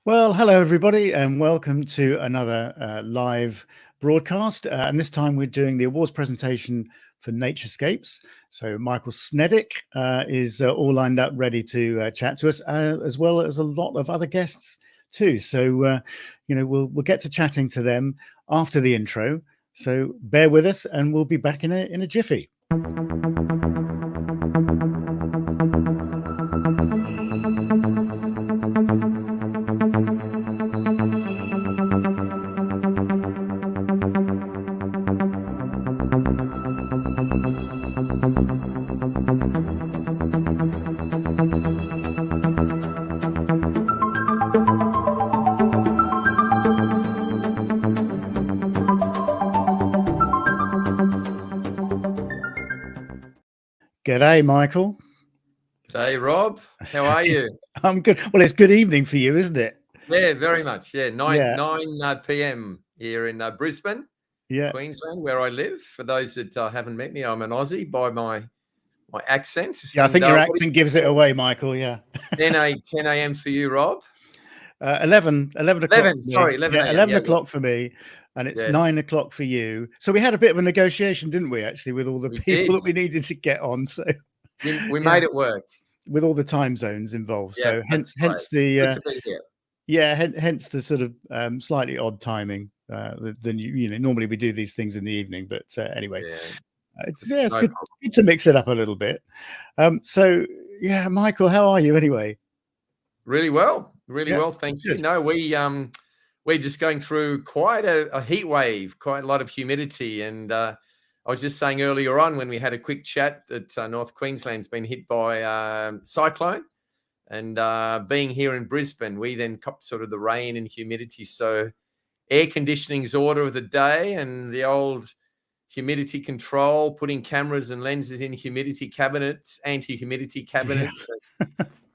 Well, hello everybody, and welcome to another live broadcast. And this time we're doing the awards presentation for NATURESCAPES. So Michael Snedic is all lined up, ready to chat to us, as well as a lot of other guests too. So we'll get to chatting to them after the intro. So bear with us, and we'll be back in a jiffy. G'day, Michael. G'day, Rob. How are you? I'm good. Well, it's good evening for you, isn't it? Yeah, very much. Yeah, 9 Yeah. p.m. here in Brisbane, Yeah. Queensland, where I live. For those that haven't met me, I'm an Aussie by my accent. Yeah, I think And your accent gives it away, Michael. Yeah. 10 a.m. for you, Rob? 11 o'clock. 11, sorry, 11 Yeah, a.m. 11 Yeah, o'clock for me, and it's yes, 9 o'clock for you. So we had a bit of a negotiation, didn't we, actually, with all the we people did. that we needed to get on. So We yeah, made it work. with all the time zones involved. Yeah, So that's hence great. the Good to be here. hence the sort of slightly odd timing than normally we do these things in the evening. But anyway, Yeah, it's no good to mix it up a little bit. So yeah, Michael, how are you anyway? Really well, thank you. Good. No, we're just going through quite a heat wave, quite a lot of humidity. And I was just saying earlier on when we had a quick chat that North Queensland's been hit by cyclone. And being here in Brisbane, we then copped sort of the rain and humidity. So air conditioning's order of the day, and the old humidity control, putting cameras and lenses in humidity cabinets, anti-humidity cabinets.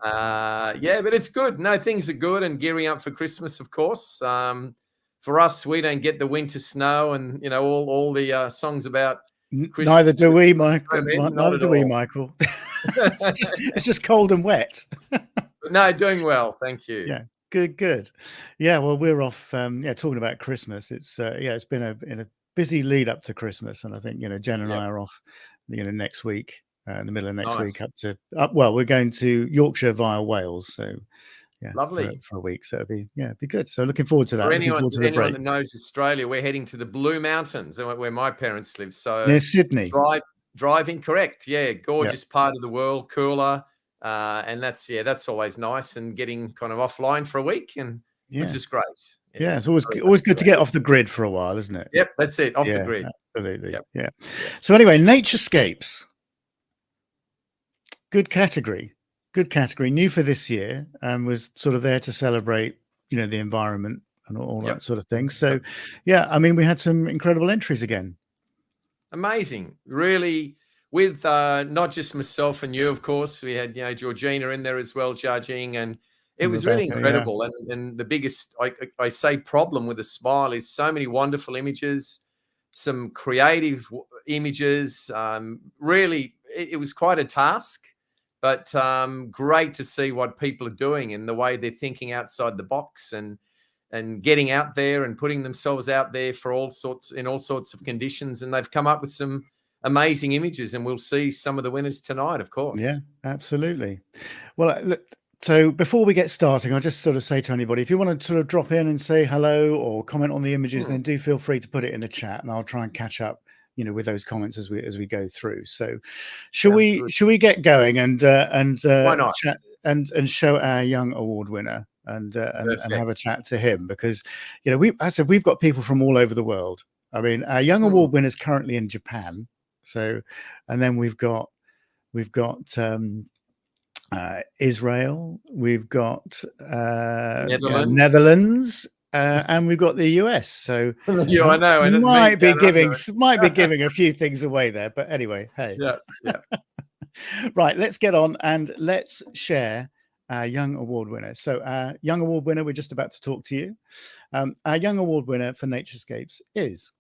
Yeah, but it's good. No, things are good, and gearing up for Christmas, of course. For us, we don't get the winter snow and all the songs about Christmas. Neither do we, Michael. Not Neither at do we, all. Michael. it's just cold and wet. But no, doing well, thank you. Yeah, good. Yeah, well, we're off. Talking about Christmas. It's been a busy lead up to Christmas, and I think Jen and I are off next week, in the middle of next week, well, we're going to Yorkshire via Wales, so yeah, lovely for a week. So it'll be good. So looking forward to that. For Looking forward to the break. anyone that knows Australia, we're heading to the Blue Mountains, where my parents live. So near Sydney. Driving, correct? Yeah, gorgeous part of the world, cooler, and that's always nice. And getting kind of offline for a week, which is great. Yeah, it's always good to get off the grid for a while, isn't it? Yep, that's it. Off the grid. Absolutely. Yep. Yeah. So anyway, NATURESCAPES. Good category. New for this year, and was sort of there to celebrate, the environment and all that sort of thing. So, yeah, I mean, we had some incredible entries again. Amazing, really. With not just myself and you, of course, we had Georgina in there as well judging, and it was really incredible. And the biggest, I say, problem with a smile is so many wonderful images, some creative images. Really, it was quite a task, but great to see what people are doing and the way they're thinking outside the box and getting out there and putting themselves out there for all sorts of conditions. And they've come up with some amazing images, and we'll see some of the winners tonight, of course. Yeah, absolutely. Well, look, so before we get starting, I'll just sort of say to anybody, if you want to sort of drop in and say hello or comment on the images, then do feel free to put it in the chat, and I'll try and catch up, with those comments as we go through. So, should we get going and why not? chat and show our young award winner and have a chat to him, because we've got people from all over the world. I mean, our young award winner is currently in Japan. So, and then we've got Israel, we've got Netherlands, and we've got the US. So I know, and might be giving a few things away there, but anyway, hey, yeah. Right, let's get on and let's share our young award winner. So our young award winner, we're just about to talk to you. Our young award winner for NATURESCAPES is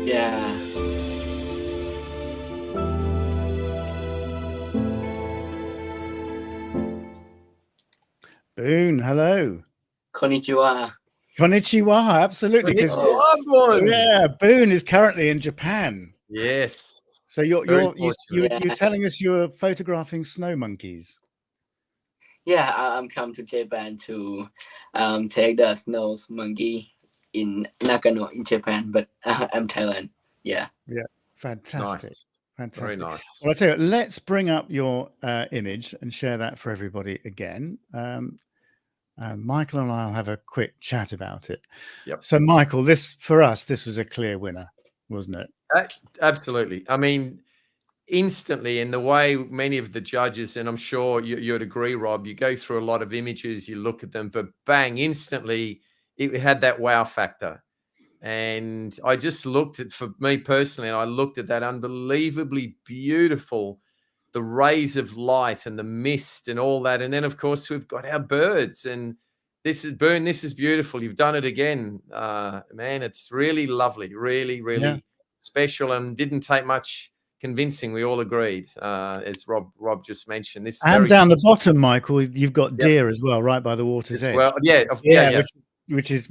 Yeah. Boone, hello. Konnichiwa. Konnichiwa, absolutely. Because yeah, Boone is currently in Japan. Yes. So you're Yeah. telling us you're photographing snow monkeys. Yeah, I'm come to Japan to take the snow monkey in Nagano in Japan, but I'm Thailand. Yeah. Yeah, fantastic. Nice. Fantastic. Very nice. Well, I tell you, let's bring up your image and share that for everybody again. Michael and I'll have a quick chat about it. Yep. So, Michael, this was a clear winner, wasn't it? Absolutely. I mean, instantly, in the way many of the judges, and I'm sure you'd agree, Rob, you go through a lot of images, you look at them, but bang, instantly, it had that wow factor. And I just looked at, for me personally, and I looked at that unbelievably beautiful, the rays of light and the mist and all that. And then, of course, we've got our birds. And this is Boone. This is beautiful. You've done it again, man. It's really lovely, really, really special, and didn't take much convincing. We all agreed, as Rob just mentioned. This is and very down special. the bottom, Michael, you've got deer as well, right by the water's edge. Well, yeah. Which is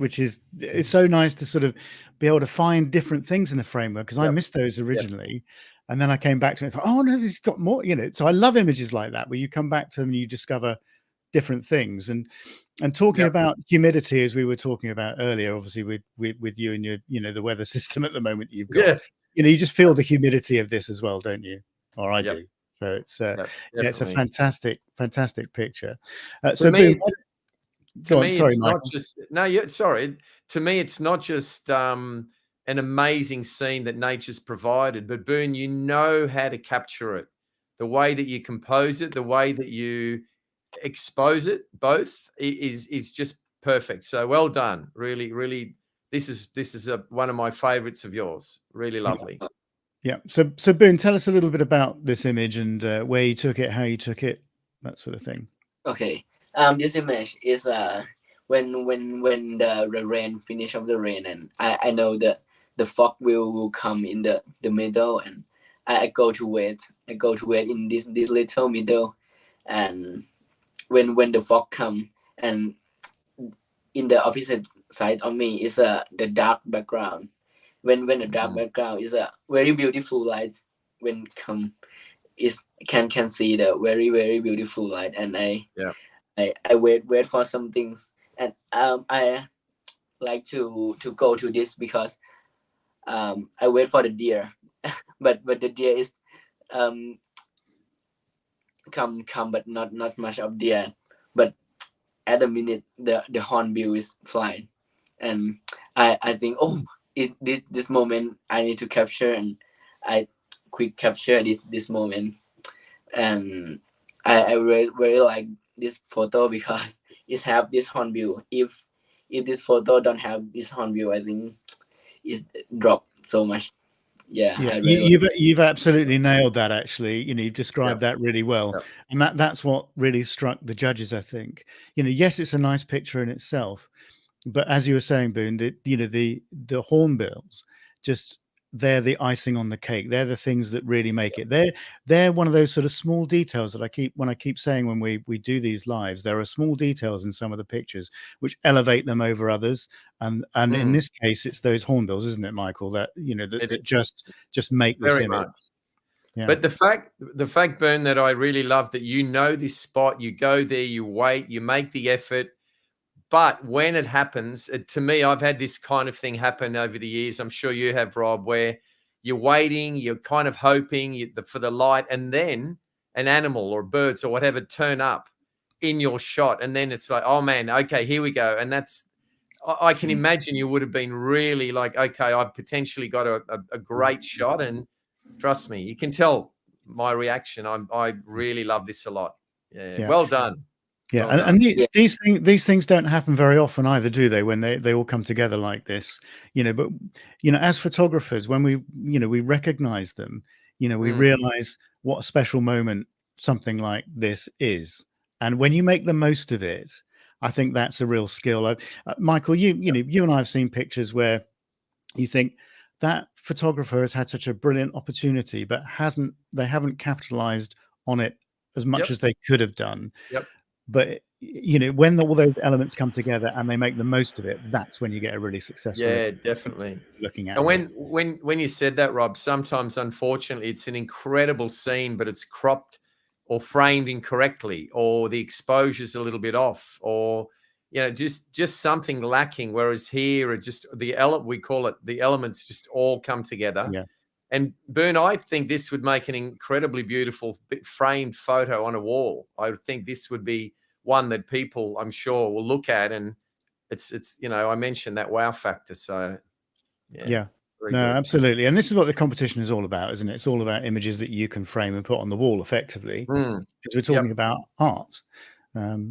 it's so nice to sort of be able to find different things in the framework, because I missed those originally, and then I came back to it and thought, oh no, this has got more, you know. So I love images like that where you come back to them and you discover different things. And talking about humidity, as we were talking about earlier, obviously with you and your, you know, the weather system at the moment that you've got, you know, you just feel the humidity of this as well, don't you? Or I do. So it's it's a fantastic picture. So Boone, to me, it's not just sorry. To me, it's not just an amazing scene that nature's provided, but Boone, you know how to capture it. The way that you compose it, the way that you expose it, both is just perfect. So well done. Really, really, this is one of my favorites of yours. Really lovely. Yeah. So Boone, tell us a little bit about this image and where you took it, how you took it, that sort of thing. Okay. This image is when the rain finish of the rain, and I know that the fog will come in the middle, and I go to wait in this little middle, and when the fog come, and in the opposite side of me is the dark background. When the dark background is a very beautiful light, when come is can see the very, very beautiful light, and I wait for some things, and I like to go to this because I wait for the deer, but the deer is come but not much of deer, but at the minute the hornbill is flying, and I think, oh, this moment I need to capture, and I quick capture this moment, and I really like this photo because it have this hornbill. If this photo don't have this hornbill, I think it's dropped so much. Yeah, you've absolutely nailed that. Actually, you know, you've described that really well, and that's what really struck the judges, I think. You know, yes, it's a nice picture in itself, but as you were saying, Boone, the hornbills, just, they're the icing on the cake. They're the things that really make it. They're one of those sort of small details that I keep saying when we do these lives. There are small details in some of the pictures which elevate them over others, and in this case, it's those hornbills, isn't it, Michael? That, you know, that just make this very image. much. Yeah. But the fact, Boone, that I really love that you know this spot, you go there, you wait, you make the effort. But when it happens, to me, I've had this kind of thing happen over the years. I'm sure you have, Rob, where you're waiting, you're kind of hoping for the light, and then an animal or birds or whatever turn up in your shot. And then it's like, oh, man, okay, here we go. And that's, I can imagine you would have been really like, okay, I've potentially got a great shot. And trust me, you can tell my reaction. I really love this a lot. Yeah. Well done. Yeah, well, and these things don't happen very often either, do they? When they all come together like this, you know. But you know, as photographers, when we recognize them, you know, we realize what a special moment something like this is, and when you make the most of it, I think that's a real skill. Michael, you know, you and I have seen pictures where you think that photographer has had such a brilliant opportunity, but they haven't capitalized on it as much as they could have done. Yep. But you know, when all those elements come together and they make the most of it, that's when you get a really successful. Yeah, definitely. Looking at and when you said that, Rob, sometimes unfortunately it's an incredible scene, but it's cropped or framed incorrectly, or the exposure's a little bit off, or just something lacking. Whereas here, it just we call it the elements just all come together. Yeah. And Boone, I think this would make an incredibly beautiful framed photo on a wall. I would think this would be one that people, I'm sure, will look at, and it's I mentioned that wow factor. So yeah. Very No, good. absolutely. And this is what the competition is all about, isn't it? It's all about images that you can frame and put on the wall effectively, because we're talking about art.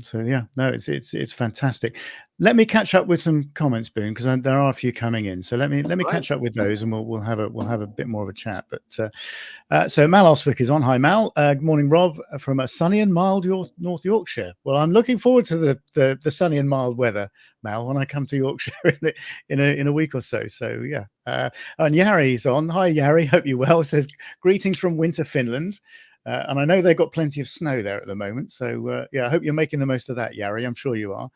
So yeah, no, it's fantastic. Let me catch up with some comments, Boone, because there are a few coming in. So let me catch up with those, and we'll have a bit more of a chat. But so Mal Oswick is on. Hi, Mal. Good morning, Rob, from a sunny and mild North Yorkshire. Well, I'm looking forward to the sunny and mild weather, Mal, when I come to Yorkshire in a week or so. So yeah. And Yari's on. Hi, Yari. Hope you're well. Says greetings from winter Finland. And I know they've got plenty of snow there at the moment. So yeah, I hope you're making the most of that, Yari. I'm sure you are.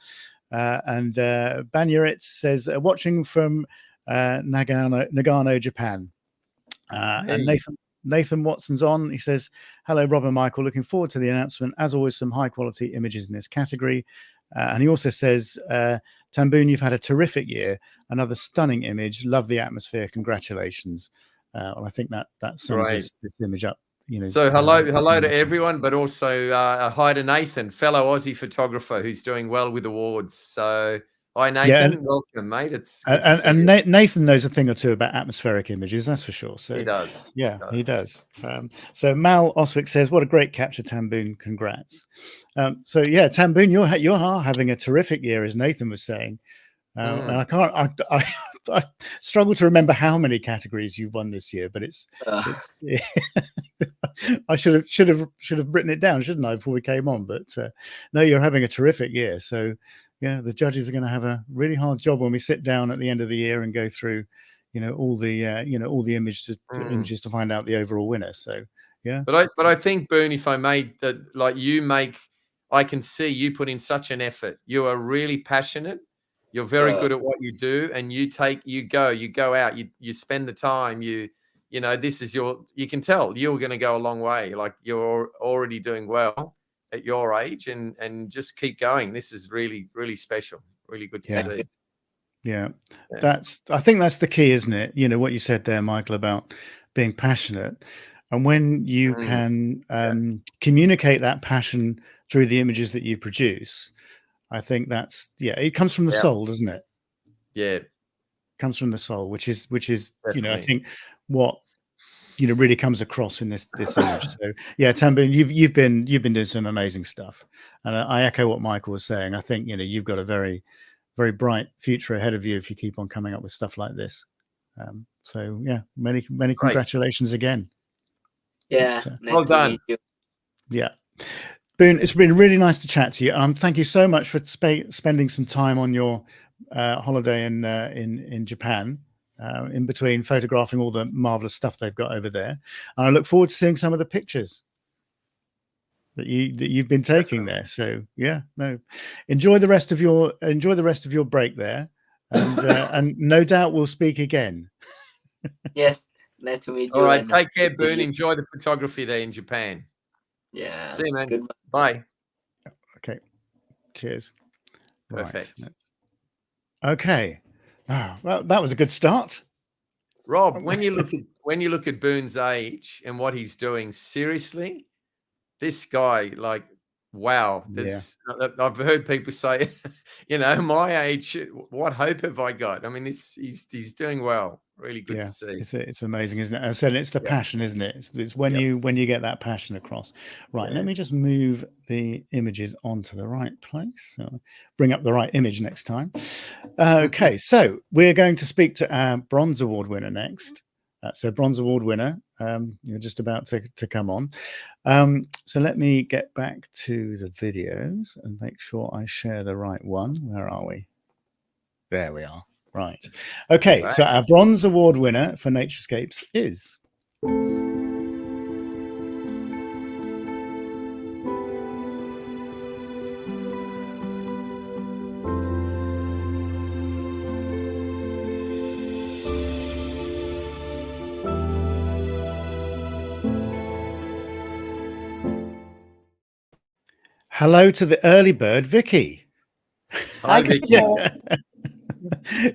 And Banyarit says, watching from Nagano, Japan. And Nathan Watson's on. He says, hello, Rob and Michael. Looking forward to the announcement. As always, some high quality images in this category. And he also says, Tamboon, you've had a terrific year. Another stunning image. Love the atmosphere. Congratulations. Well, I think that sums this image up. So hello to everyone, but also hi to Nathan, fellow Aussie photographer who's doing well with awards. So hi, Nathan. Welcome, mate. It's and Nathan knows a thing or two about atmospheric images, that's for sure. So he does. Yeah, he does. So Mal Oswick says, "What a great capture, Tamboon! Congrats." So yeah, Tamboon, you're having a terrific year, as Nathan was saying. And I struggle to remember how many categories you've won this year, but it's I should have written it down, shouldn't I, before we came on? But no, you're having a terrific year. So yeah, the judges are going to have a really hard job when we sit down at the end of the year and go through, all the images to find out the overall winner. So yeah. But I think, Boone, if I made that, I can see you put in such an effort. You are really passionate. You're very good at what you do, and you go out, you spend the time, this is you can tell you're going to go a long way. Like, you're already doing well at your age, and just keep going. This is really, really special. Really good to see. Yeah. I think that's the key, isn't it? What you said there, Michael, about being passionate. And when you can communicate that passion through the images that you produce, I think that's it comes from the soul, doesn't it? Yeah, it comes from the soul, which is definitely. I think what really comes across in this image. So yeah, Tamboon, you've been doing some amazing stuff, and I echo what Michael was saying. I think you've got a very, very bright future ahead of you if you keep on coming up with stuff like this. So yeah, many congratulations again. Yeah, well done. Yeah. Boone, it's been really nice to chat to you. Thank you so much for spending some time on your holiday in Japan, in between photographing all the marvelous stuff they've got over there. And I look forward to seeing some of the pictures that you've been taking there. So yeah, no, enjoy the rest of your break there, and no doubt we'll speak again. Yes, nice to meet you. All right, take care, Boone. Enjoy the photography there in Japan. Yeah. See you, man. Goodbye. Bye. Okay. Cheers. Perfect. Right. Okay. Well, that was a good start. Rob, when you look at Boone's age and what he's doing, seriously, this guy, wow. I've heard people say, my age, what hope have I got? I mean, he's doing well. Really good to see. It's amazing, isn't it? As I said, it's the passion, isn't it? It's when you get that passion across. Right. Let me just move the images onto the right place. So bring up the right image next time. Okay, so we're going to speak to our Bronze Award winner next. So Bronze Award winner, you're just about to come on. So let me get back to the videos and make sure I share the right one. Where are we? There we are. Right. Okay. Right. So our bronze award winner for NatureScapes is. Hello to the early bird, Vicky. Hi, Vicky. Yeah.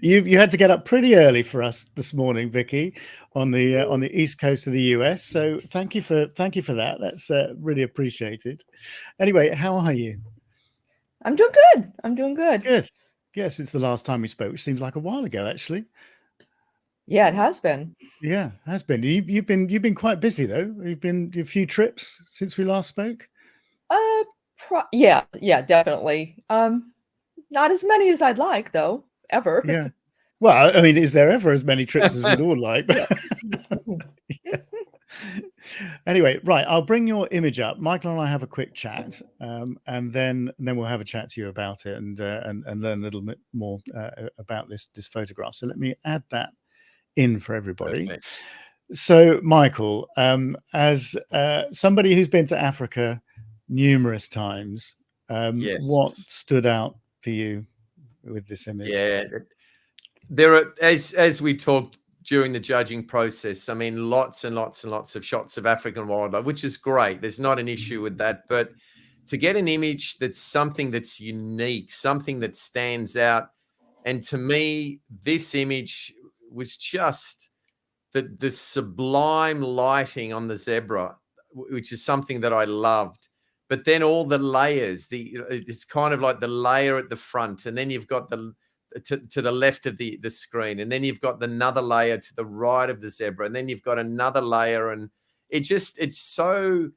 You had to get up pretty early for us this morning, Vicky, on the east coast of the US. So thank you for that. That's really appreciated. Anyway, how are you? I'm doing good. I'm doing good. Good. Yes, it's the last time we spoke, which seems like a while ago, actually. Yeah, it has been. Yeah, it has been. You've been quite busy though. You've been a few trips since we last spoke. Yeah, definitely. Not as many as I'd like, though, ever. Yeah. Well, I mean, is there ever as many trips as we'd all like? Anyway, right. I'll bring your image up. Michael and I have a quick chat, and then we'll have a chat to you about it and learn a little bit more about this photograph. So let me add that in for everybody. Perfect. So, Michael, as somebody who's been to Africa numerous times, Yes. what stood out for you with this image? Yeah, there are, as we talked during the judging process, I mean, lots and lots and lots of shots of African wildlife, which is great. There's not an issue with that, but to get an image that's something that's unique, something that stands out, and to me, this image was just the sublime lighting on the zebra, which is something that I loved. But then all the layers, it's kind of like the layer at the front, and then you've got the to the left of the screen, and then you've got another layer to the right of the zebra, and then you've got another layer, and it's so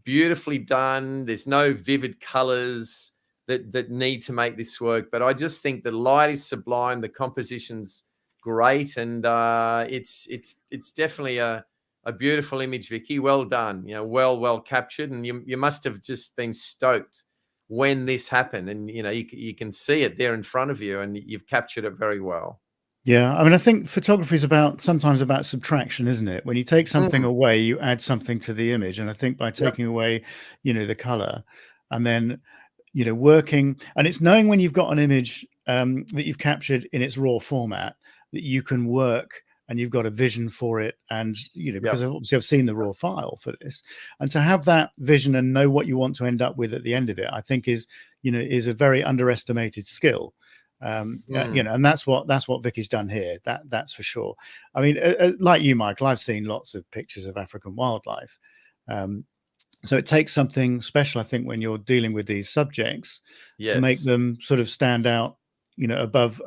beautifully done. There's no vivid colors that need to make this work, but I just think the light is sublime, the composition's great, and it's definitely a beautiful image, Vicky. Well done. You know, well captured, and you must have just been stoked when this happened, and you know you can see it there in front of you, and you've captured it very well. Yeah, I mean, I think photography is sometimes about subtraction, isn't it? When you take something away, you add something to the image, and I think by taking away, the color, and then working, and it's knowing when you've got an image that you've captured in its raw format that you can work and you've got a vision for it, and because obviously I've seen the raw file for this, and to have that vision and know what you want to end up with at the end of it, I think is a very underestimated skill. And that's what Vicky's done here. That's for sure. I mean, like you, Michael, I've seen lots of pictures of African wildlife. So it takes something special, I think, when you're dealing with these subjects to make them sort of stand out, above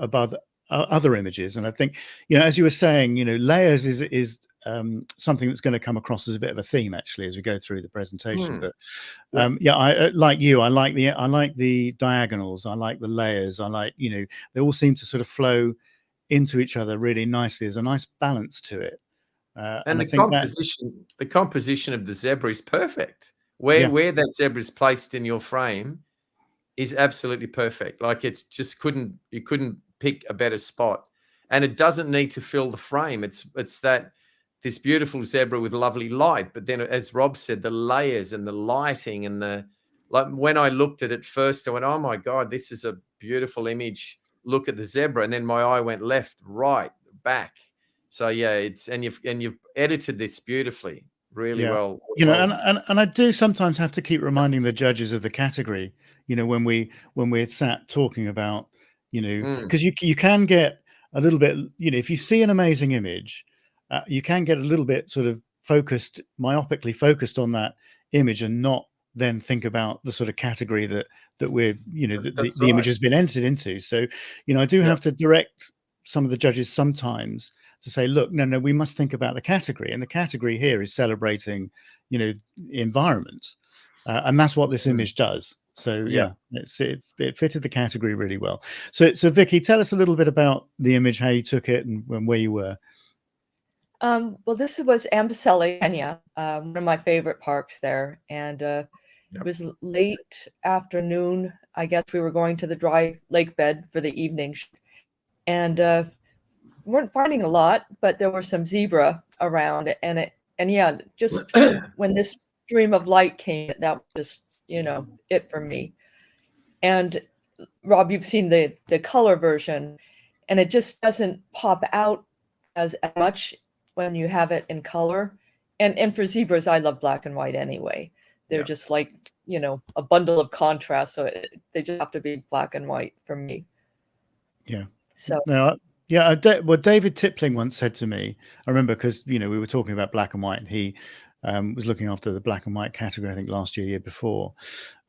other images. And I think, as you were saying, layers is something that's going to come across as a bit of a theme actually as we go through the presentation. But I like you. I like the diagonals. I like the layers. I like they all seem to sort of flow into each other really nicely. There's a nice balance to it. And I the think composition of the zebra is perfect. Where that zebra is placed in your frame is absolutely perfect. Like you couldn't pick a better spot, and it doesn't need to fill the frame. It's this beautiful zebra with lovely light, but then as Rob said, the layers and the lighting and when I looked at it first, I went, oh my God, this is a beautiful image. Look at the zebra, and then my eye went left, right, back. So yeah, and you've edited this beautifully, really well. And I do sometimes have to keep reminding the judges of the category, when we're sat talking about, because you can get a little bit, if you see an amazing image, you can get a little bit sort of myopically focused on that image and not then think about the sort of category that we're, the image has been entered into. So, I do have to direct some of the judges sometimes to say, look, no, we must think about the category, and the category here is celebrating, the environment, and that's what this image does. So it fitted the category really well. So Vicky, tell us a little bit about the image, how you took it, and where you were. Well, this was Amboseli, Kenya, one of my favorite parks there, and it was late afternoon. I guess we were going to the dry lake bed for the evening, and weren't finding a lot, but there were some zebra around, and yeah, just when this stream of light came, that was just, it for me. And Rob, you've seen the color version, and it just doesn't pop out as much when you have it in color. And for zebras, I love black and white anyway. They're just like, a bundle of contrast. So they just have to be black and white for me. Yeah. So no, yeah. What David Tipling once said to me, I remember, because we were talking about black and white, and he was looking after the black and white category, I think last year before,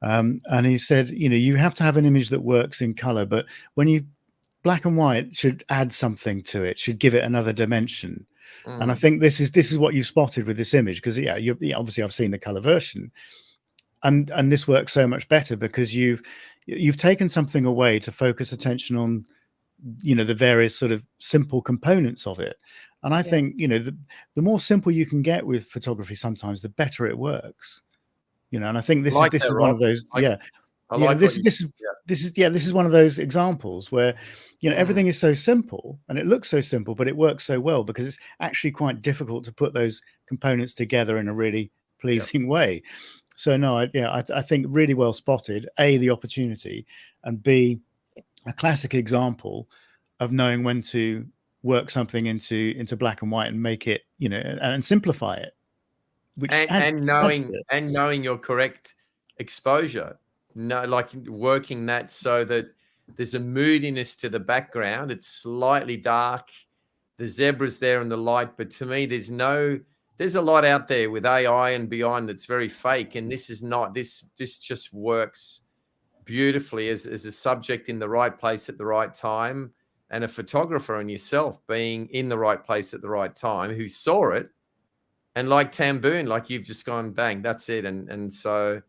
and he said, you have to have an image that works in color, but when black and white should add something to it, should give it another dimension. And I think this is what you've spotted with this image, because obviously I've seen the color version, and this works so much better because you've taken something away to focus attention on the various sort of simple components of it. And I think the more simple you can get with photography, sometimes the better it works. And I think this is one of those. This is one of those examples where everything is so simple and it looks so simple, but it works so well because it's actually quite difficult to put those components together in a really pleasing way. So no, I think really well spotted. A, the opportunity, and B, a classic example of knowing when to work something into black and white and make it, and simplify it, which and knowing your correct exposure. Like working that so that there's a moodiness to the background. It's slightly dark. The zebra's there in the light, but to me, there's a lot out there with AI and beyond that's very fake, and this is not. This just works beautifully as a subject in the right place at the right time, and a photographer and yourself being in the right place at the right time who saw it, and like Tamboon, like you've just gone bang, that's it, and so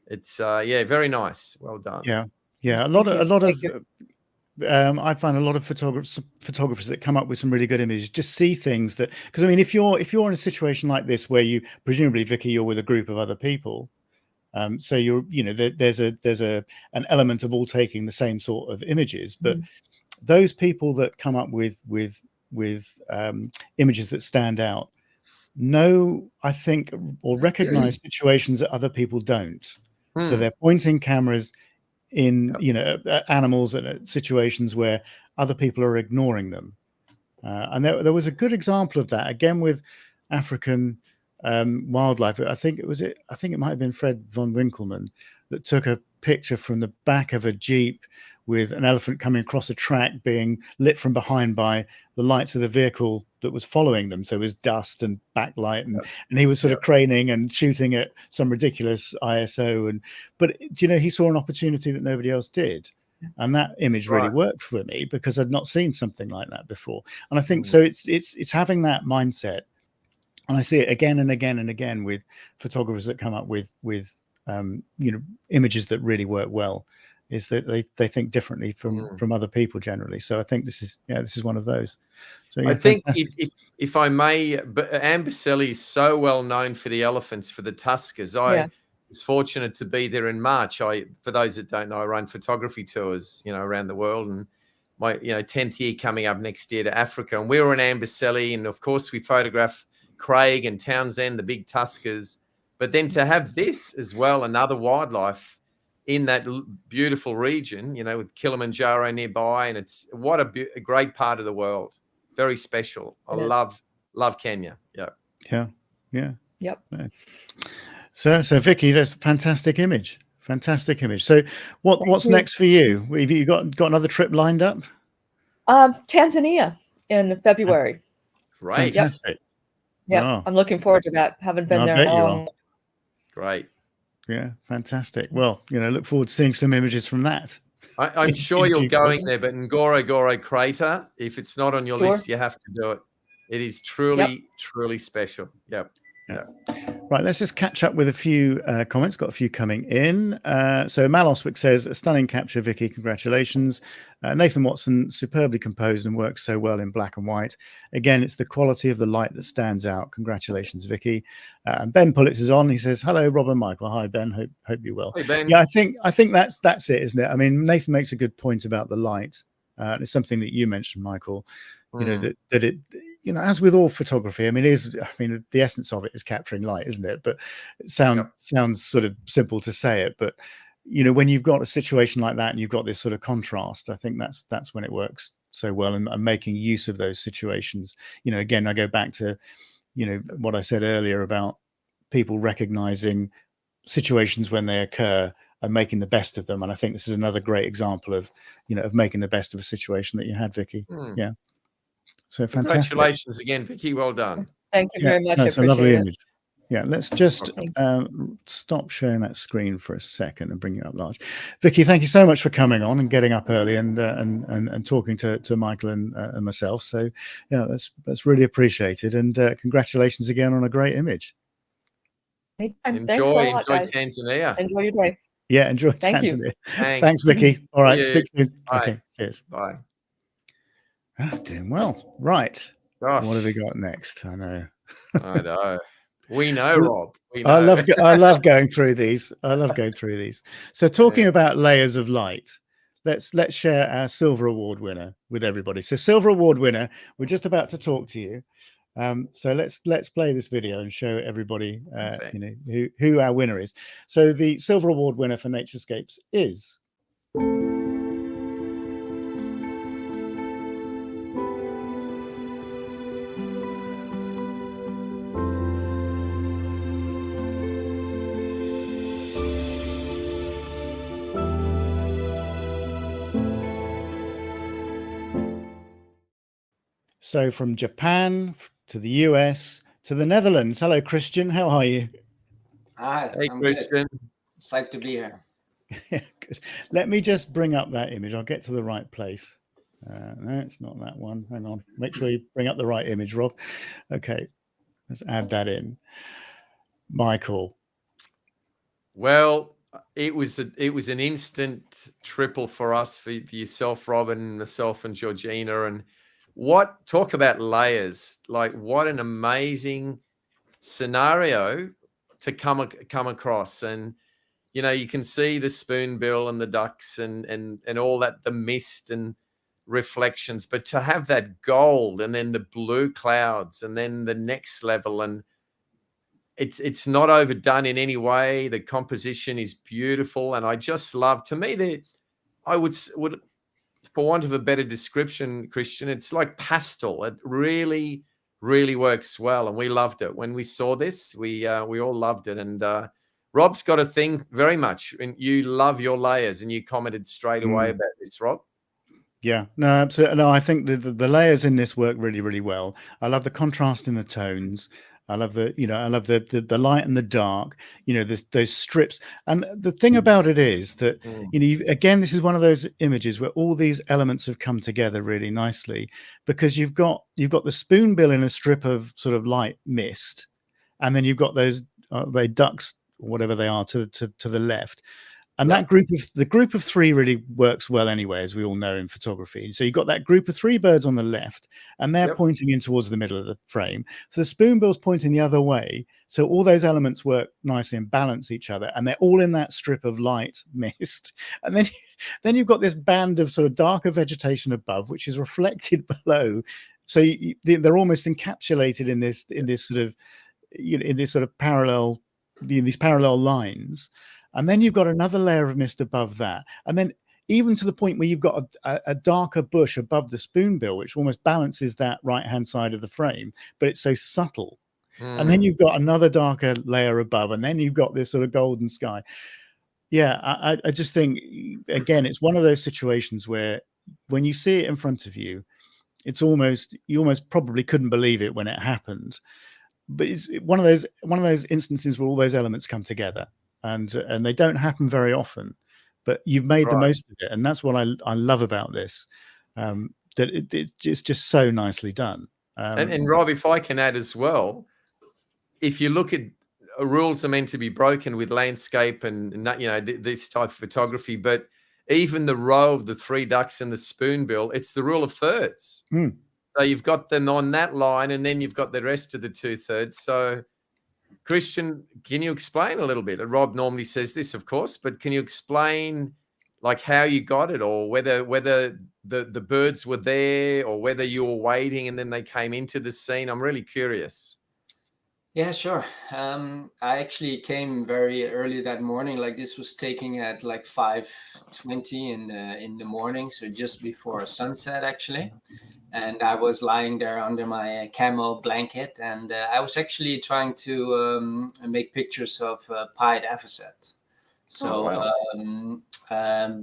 it's very nice, well done. A lot of I find a lot of photographers that come up with some really good images just see things that, because I mean, if you're in a situation like this where you presumably, Vicky, you're with a group of other people, so there's an element of all taking the same sort of images, but those people that come up with images that stand out know, I think, or recognize situations that other people don't. So they're pointing cameras in animals and situations where other people are ignoring them, and there was a good example of that again with African wildlife. I think it might have been Fred von Winkelmann that took a picture from the back of a Jeep with an elephant coming across a track being lit from behind by the lights of the vehicle that was following them. So it was dust and backlight, and he was sort of craning and shooting at some ridiculous ISO. But he saw an opportunity that nobody else did. And that image really worked for me because I'd not seen something like that before. And I think so it's having that mindset. And I see it again and again and again with photographers that come up with images that really work well, is that they think differently from other people generally. So I think this is one of those. So I think if I may, but Ambercelli is so well known for the elephants, for the tuskers. I was fortunate to be there in March. For those that don't know, I run photography tours, around the world, and my 10th year coming up next year to Africa. And we were in Ambercelli, and of course we photographed Craig and Townsend, the big tuskers. But then to have this as well, another wildlife in that beautiful region, with Kilimanjaro nearby, and it's what a great part of the world. Very special. I love Kenya. Yeah. Yep. So Vicky, that's fantastic image. So what's next for you? Have you got another trip lined up? Tanzania in February. Right. Fantastic. Yeah, Wow. I'm looking forward to that. Haven't been there long. Great. Yeah, fantastic. Well, look forward to seeing some images from that. I'm sure you're going there, but Ngorongoro Crater, if it's not on your list, you have to do it. It is truly special. Yep. Right, let's just catch up with a few comments. Got a few coming in. So Mal Oswick says, a stunning capture, Vicky. Congratulations. Nathan Watson, superbly composed and works so well in black and white. Again, it's the quality of the light that stands out. Congratulations, Vicky. And Ben Pullitz is on. He says, hello, Rob and Michael. Hi, Ben. Hope you're well. Hey, Ben. Yeah, I think that's it, isn't it? I mean, Nathan makes a good point about the light. It's something that you mentioned, Michael. You know, that it, you know, as with all photography, I mean, the essence of it is capturing light, isn't it? But it sounds sort of simple to say it, but you know, when you've got a situation like that and you've got this sort of contrast, I think that's when it works so well, and making use of those situations. You know, again, I go back to, you know, what I said earlier about people recognizing situations when they occur and making the best of them. And I think this is another great example of, you know, of making the best of a situation that you had, Vicky. Yeah. So fantastic. Congratulations again, Vicky. Well done. Thank you very much. That's a lovely image. Yeah, let's just Okay. stop sharing that screen for a second and bring it up large. Vicky, thank you so much for coming on and getting up early and talking to Michael and myself. So yeah, that's really appreciated, and congratulations again on a great image. Enjoy Thanks a lot, guys. Tanzania. Enjoy your day. Yeah, enjoy Thank you. Tanzania. Thanks. Thanks, Vicky. All right, See you. speak soon. Bye. Okay, cheers. Bye. Doing well. Right. Gosh. What have we got next? I know. I know. We know, Rob. We know. I love going through these. I love going through these. So talking about layers of light, let's share our Silver Award winner with everybody. So Silver Award winner, we're just about to talk to you. So let's play this video and show everybody you know, who our winner is. So the Silver Award winner for NatureScapes is so from Japan to the US to the Netherlands. Hello, Christian. How are you? Hi. Hey, Christian. Psyched to be here. Good. Let me just bring up that image. I'll get to the right place. No, it's not that one. Hang on. Make sure you bring up the right image, Rob. Okay, let's add that in. Michael. Well, it was an instant triple for us, for yourself, Robin, myself, and Georgina. And talk about layers! Like, what an amazing scenario to come across. And you know, you can see the spoonbill and the ducks and all that, the mist and reflections, but to have that gold and then the blue clouds and then the next level, and it's not overdone in any way. The composition is beautiful, and I just love. To me, I would, for want of a better description, Christian, it's like pastel. It really, really works well, and we loved it when we saw this. We all loved it, and Rob's got a thing very much, and you love your layers, and you commented straight away about this, Rob. Yeah, no, absolutely. No, I think the layers in this work really, really well. I love the contrast in the tones. I love the light and the dark, you know, those strips. And the thing about it is that, you know, again, this is one of those images where all these elements have come together really nicely, because you've got the spoonbill in a strip of sort of light mist, and then you've got those they ducks or whatever they are to the left. And that group of three really works well anyway, as we all know in photography. So you've got that group of three birds on the left, and they're pointing in towards the middle of the frame. So the spoonbill's pointing the other way. So all those elements work nicely and balance each other, and they're all in that strip of light mist. And then you've got this band of sort of darker vegetation above, which is reflected below. So they're almost encapsulated in this sort of, you know, in this sort of parallel, these parallel lines. And then you've got another layer of mist above that. And then even to the point where you've got a darker bush above the spoonbill, which almost balances that right-hand side of the frame, but it's so subtle. And then you've got another darker layer above, and then you've got this sort of golden sky. Yeah, I just think, again, it's one of those situations where when you see it in front of you, you almost probably couldn't believe it when it happened. But it's one of those instances where all those elements come together. And they don't happen very often, but you've made the most of it, and that's what I love about this. That it's just so nicely done. And Rob, if I can add as well, if you look at rules are meant to be broken with landscape and you know this type of photography, but even the row of the three ducks and the spoonbill, it's the rule of thirds. So you've got them on that line, and then you've got the rest of the 2/3. So Christian, can you explain a little bit? Rob normally says this, of course, but can you explain like how you got it, or whether the birds were there, or whether you were waiting and then they came into the scene. I'm really curious. Yeah, sure. I actually came very early that morning. Like this was taking at like 5:20 in the morning, so just before sunset actually. And I was lying there under my camo blanket, and I was actually trying to make pictures of pied avocet. So,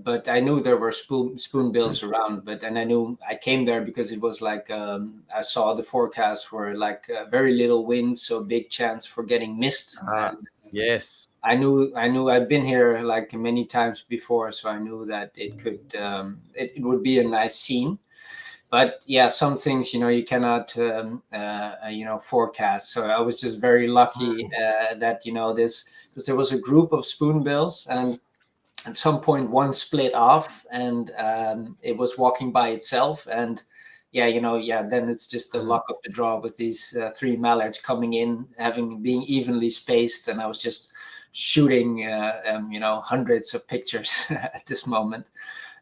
but I knew there were spoonbills around. And I knew I came there because it was like I saw the forecast for like very little wind, so big chance for getting mist. Yes, I knew I'd been here like many times before, so I knew that it could it would be a nice scene. But yeah, some things you cannot forecast. So I was just very lucky that this, because there was a group of spoonbills, and at some point one split off, and it was walking by itself, and then it's just the luck of the draw with these 3 mallards coming in, being evenly spaced, and I was just shooting hundreds of pictures at this moment.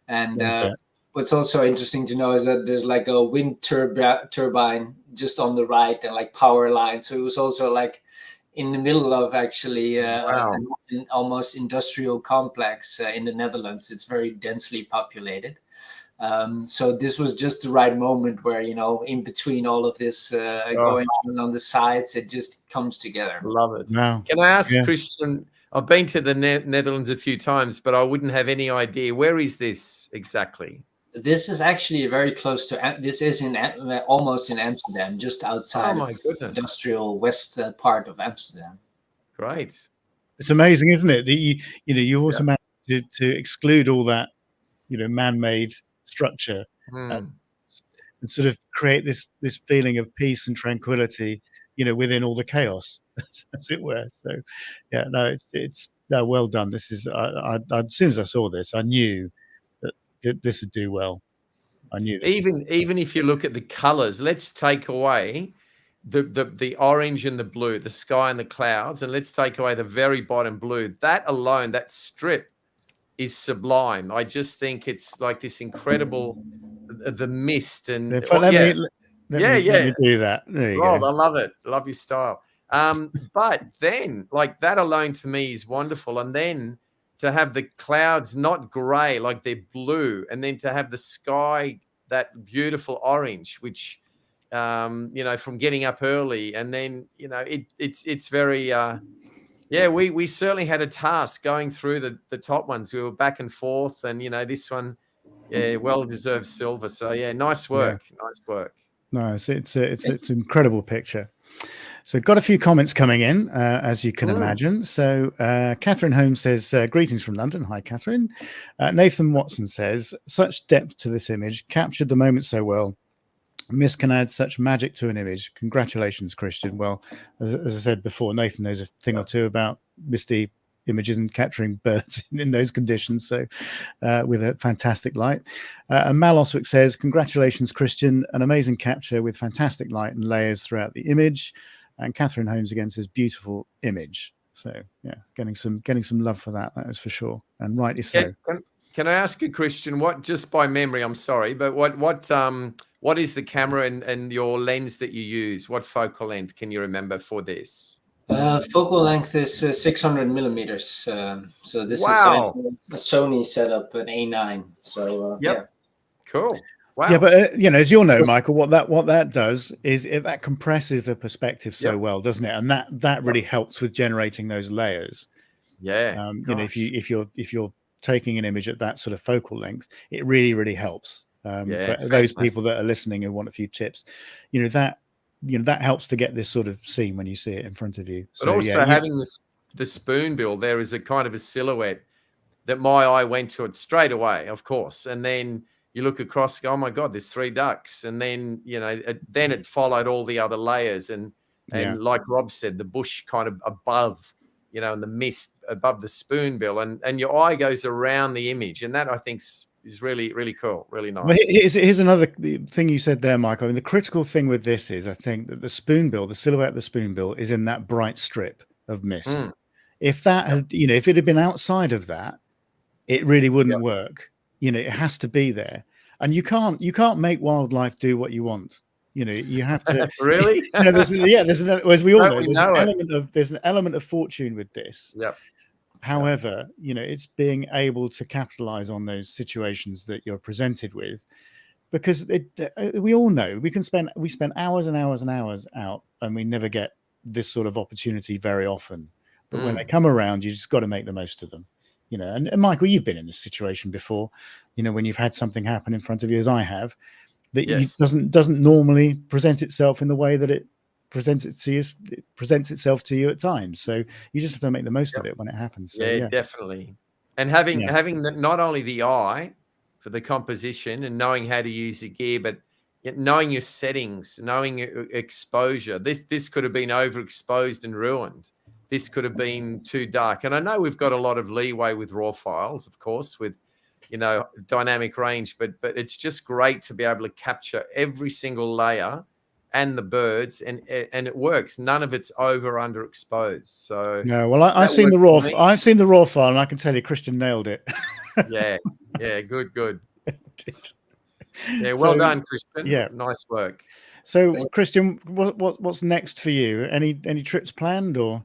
And what's also interesting to know is that there's like a wind turbine just on the right, and like power line. So it was also like in the middle of actually an almost industrial complex in the Netherlands. It's very densely populated. So this was just the right moment where, in between all of this going on the sides, it just comes together. Love it. Wow. Can I ask, Christian, I've been to the Netherlands a few times, but I wouldn't have any idea. Where is this exactly? This is actually very close to. This is almost in Amsterdam, just outside. Oh my goodness! Industrial west part of Amsterdam. Great. It's amazing, isn't it? That you also managed to exclude all that man-made structure and sort of create this feeling of peace and tranquility, within all the chaos, as it were. So, yeah, no, it's well done. This is as soon as I saw this, I knew that this would do well. I knew that. Even if you look at the colors, let's take away the orange and the blue, the sky and the clouds, and let's take away the very bottom blue. That alone, that strip is sublime. I just think it's like this incredible, the mist and let me do that. There you Rob, go. I love it. I love your style. But then, like, that alone to me is wonderful. And then to have the clouds not gray, like they're blue, and then to have the sky that beautiful orange, which from getting up early, and then it's very we certainly had a task going through the top ones. We were back and forth, and this one, well-deserved silver. So nice work. No, it's an incredible picture. So got a few comments coming in, as you can imagine. So Catherine Holmes says, greetings from London. Hi, Catherine. Nathan Watson says, such depth to this image, captured the moment so well. Miss can add such magic to an image. Congratulations, Christian. Well, as I said before, Nathan knows a thing or two about misty images and capturing birds in those conditions. So with a fantastic light. And Mal Oswick says, congratulations, Christian. An amazing capture with fantastic light and layers throughout the image. And Catherine Holmes again says, beautiful image. So yeah, getting some love for that is for sure. And rightly so. Can I ask you, Christian, what, just by memory, I'm sorry, but what is the camera and your lens that you use? What focal length can you remember for this? Focal length is 600 millimeters. So this is a Sony setup, an A9. So Cool. Wow. Yeah, but as you'll know, Michael, what that does is that compresses the perspective so well, doesn't it? And that really helps with generating those layers. Yeah. If you're taking an image at that sort of focal length, it really helps. For those people that are listening and want a few tips, that helps to get this sort of scene when you see it in front of you. But also having the spoonbill there is a kind of a silhouette that my eye went to it straight away, of course. And then you look across, go, oh my God, there's 3 ducks. And then, then it followed all the other layers. And like Rob said, the bush kind of above, and the mist above the spoonbill, and your eye goes around the image. And that I think is really, really cool. Really nice. Well, here's another thing you said there, Michael. I mean, the critical thing with this is, I think, that the spoonbill, the silhouette of the spoonbill is in that bright strip of mist. If that had, if it had been outside of that, it really wouldn't Yep. work. You know, it has to be there, and you can't make wildlife do what you want. You know, you have to. Really? You know, there's as we all Don't know, we know it? there's an element of fortune with this. Yep. However, you know, it's being able to capitalize on those situations that you're presented with, because we all know we spend hours and hours and hours out, and we never get this sort of opportunity very often. But when they come around, you just got to make the most of them. You know, and Michael, you've been in this situation before. You know, when you've had something happen in front of you, as I have, that Yes. doesn't normally present itself in the way that it presents itself to you at times. So you just have to make the most of it when it happens. So, Yeah, definitely. And having not only the eye for the composition and knowing how to use the gear, but knowing your settings, knowing your exposure. This could have been overexposed and ruined. This could have been too dark. And I know we've got a lot of leeway with raw files, of course, with, you know, dynamic range, but it's just great to be able to capture every single layer and the birds, and it works. None of it's over underexposed. So no, well, I've seen the raw. I've seen the raw file, and I can tell you, Christian nailed it. yeah, good. Yeah, well done, Christian. Yeah, nice work. So, Christian, what's next for you? Any trips planned or?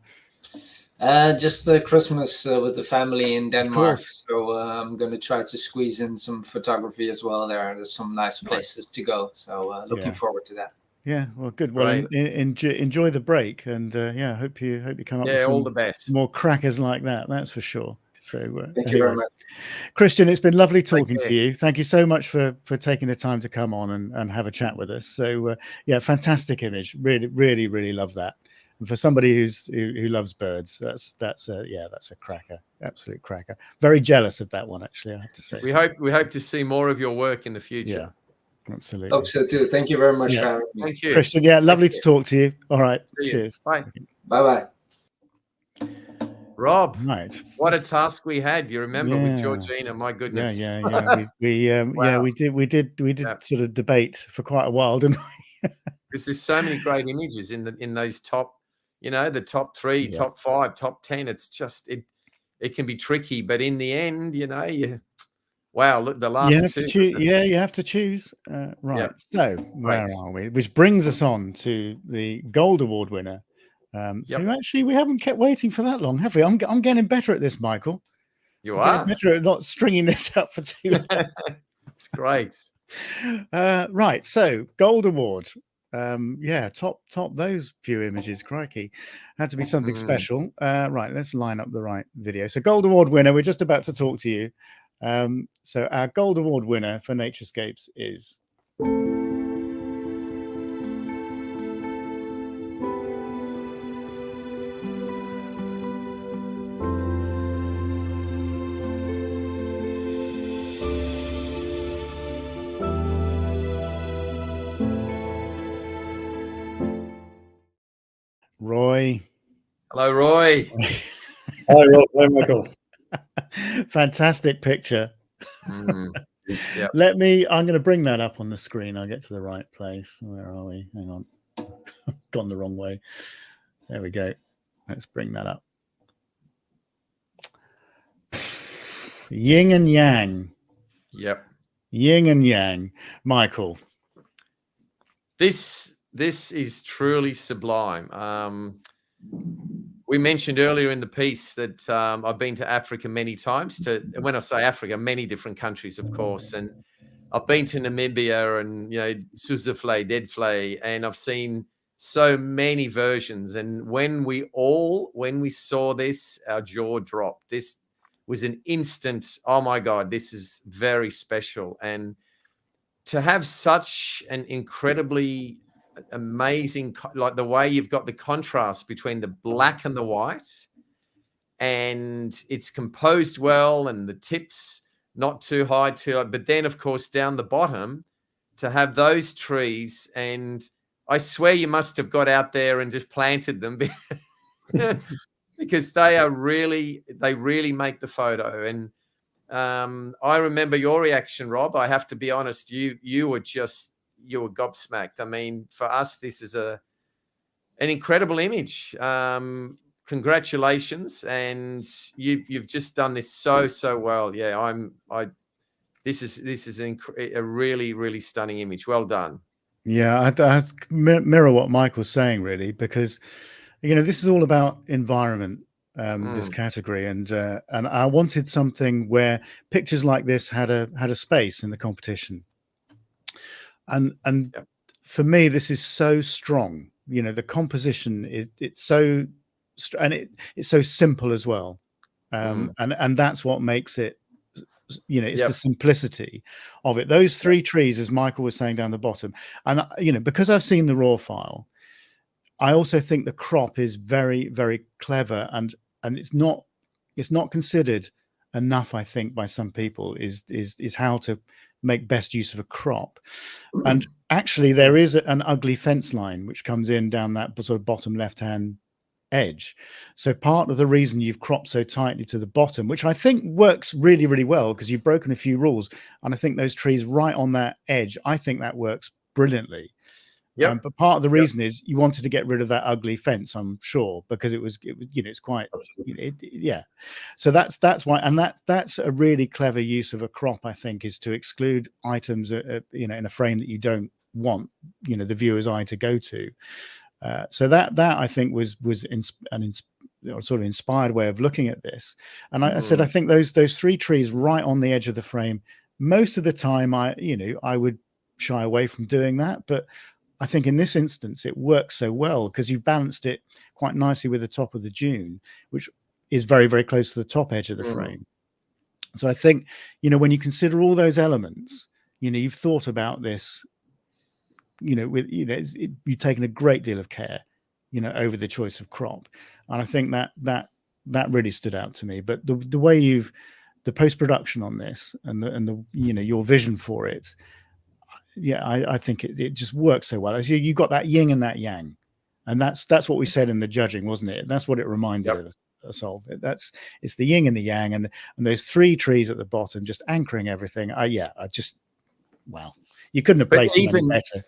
Just Christmas with the family in Denmark. So I'm going to try to squeeze in some photography as well there. There's some nice places to go. So looking forward to that. Yeah, well, good. Well, enjoy the break, and yeah, hope you come up with all the best, more crackers like that. That's for sure. So thank you very much, Christian. It's been lovely talking to you. Thank you so much for taking the time to come on and have a chat with us. So yeah, fantastic image. Really love that. And for somebody who loves birds, that's a cracker, absolute cracker. Very jealous of that one, actually. I have to say. We hope to see more of your work in the future. Yeah, absolutely. Hope so too. Thank you very much for having me. Thank you, Christian. Yeah, lovely to talk to you. All right, cheers. Bye. Bye. Rob, right. What a task we had. You remember with Georgina? My goodness. Yeah. We did sort of debate for quite a while, didn't we? Because there's so many great images in those top, you know, the top 3, top 5, top 10. It's just it can be tricky, but in the end, you know, wow, look, the last two. You have to choose. Right. Yep. So where are we? Which brings us on to the Gold Award winner. So actually, we haven't kept waiting for that long, have we? I'm getting better at this, Michael. You are better at not stringing this up for too long. It's great. Right. So Gold Award. Top those few images. Crikey, had to be something special. Right. Let's line up the right video. So Gold Award winner. We're just about to talk to you. So our Gold Award winner for NatureScapes is Roy. Hello, Roy. Hi, Rob. Hi, Michael. Fantastic picture. I'm going to bring that up on the screen. I'll get to the right place. Where are we? Hang on. Gone the wrong way. There we go. Let's bring that up. Yin and yang. Yep. Yin and yang. Michael. This is truly sublime. We mentioned earlier in the piece that I've been to Africa many times. When I say Africa, many different countries, of course. And I've been to Namibia and, you know, Suzafle, Deadflay, and I've seen so many versions. And when we saw this, our jaw dropped. This was an instant, oh my God, this is very special. And to have such an incredibly amazing, like the way you've got the contrast between the black and the white, and it's composed well, and the tips not too high, but then of course down the bottom to have those trees, and I swear you must have got out there and just planted them because they really make the photo. And I remember your reaction, Rob. I have to be honest, you were gobsmacked. I mean, for us, this is an incredible image. congratulations, and you've just done this so well. Yeah, this is a really stunning image. Well done. Yeah, I mirror what Michael's saying, really, because this is all about environment, this category, and I wanted something where pictures like this had a space in the competition, and Yep. for me, this is so strong. The composition it's so, and it's so simple as well, and that's what makes it. It's the simplicity of it. Those three trees, as Michael was saying down the bottom, and because I've seen the raw file, I also think the crop is very clever, and it's not considered enough, I think, by some people, is how to make best use of a crop. And actually there is an ugly fence line which comes in down that sort of bottom left hand edge. So part of the reason you've cropped so tightly to the bottom, which I think works really well, because you've broken a few rules, and I think those trees right on that edge, I think that works brilliantly. But part of the reason is you wanted to get rid of that ugly fence, I'm sure, because it was it's quite so that's why, and that's a really clever use of a crop, I think, is to exclude items in a frame that you don't want the viewer's eye to go to. So that I think was sort of inspired way of looking at this. And I said I think those three trees right on the edge of the frame, most of the time I would shy away from doing that, but I think in this instance it works so well because you've balanced it quite nicely with the top of the dune, which is very close to the top edge of the frame. So I think when you consider all those elements, you've thought about this. You've taken a great deal of care, over the choice of crop, and I think that really stood out to me. But the way the post-production on this and the your vision for it, I think it just works so well. As you got that yin and that yang, and that's what we said in the judging, wasn't it? That's what it reminded us of. It's the yin and the yang, and those three trees at the bottom just anchoring everything. Wow. You couldn't have placed them any better.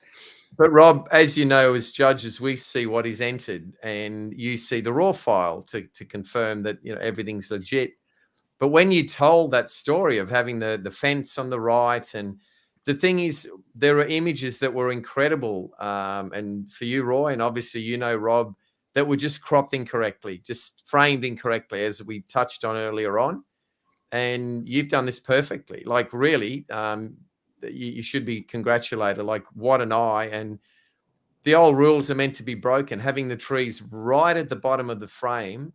But Rob, as you know, as judges, we see what is entered, and you see the raw file to confirm that everything's legit. But when you told that story of having the fence on the right, and the thing is, there are images that were incredible, and for you, Roy, and obviously Rob, that were just cropped incorrectly, just framed incorrectly, as we touched on earlier on. And you've done this perfectly. Like, really, you should be congratulated. Like, what an eye. And the old rules are meant to be broken, having the trees right at the bottom of the frame.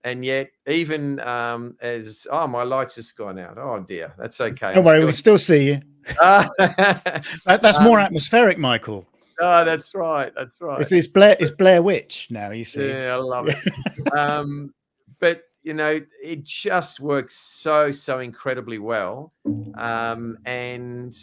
And yet, even as my light's just gone out. Oh dear, that's okay. Don't worry, we still see you. That's more atmospheric, Michael. Oh, that's right. It's Blair Witch now. You see. Yeah, I love it. But it just works so incredibly well. And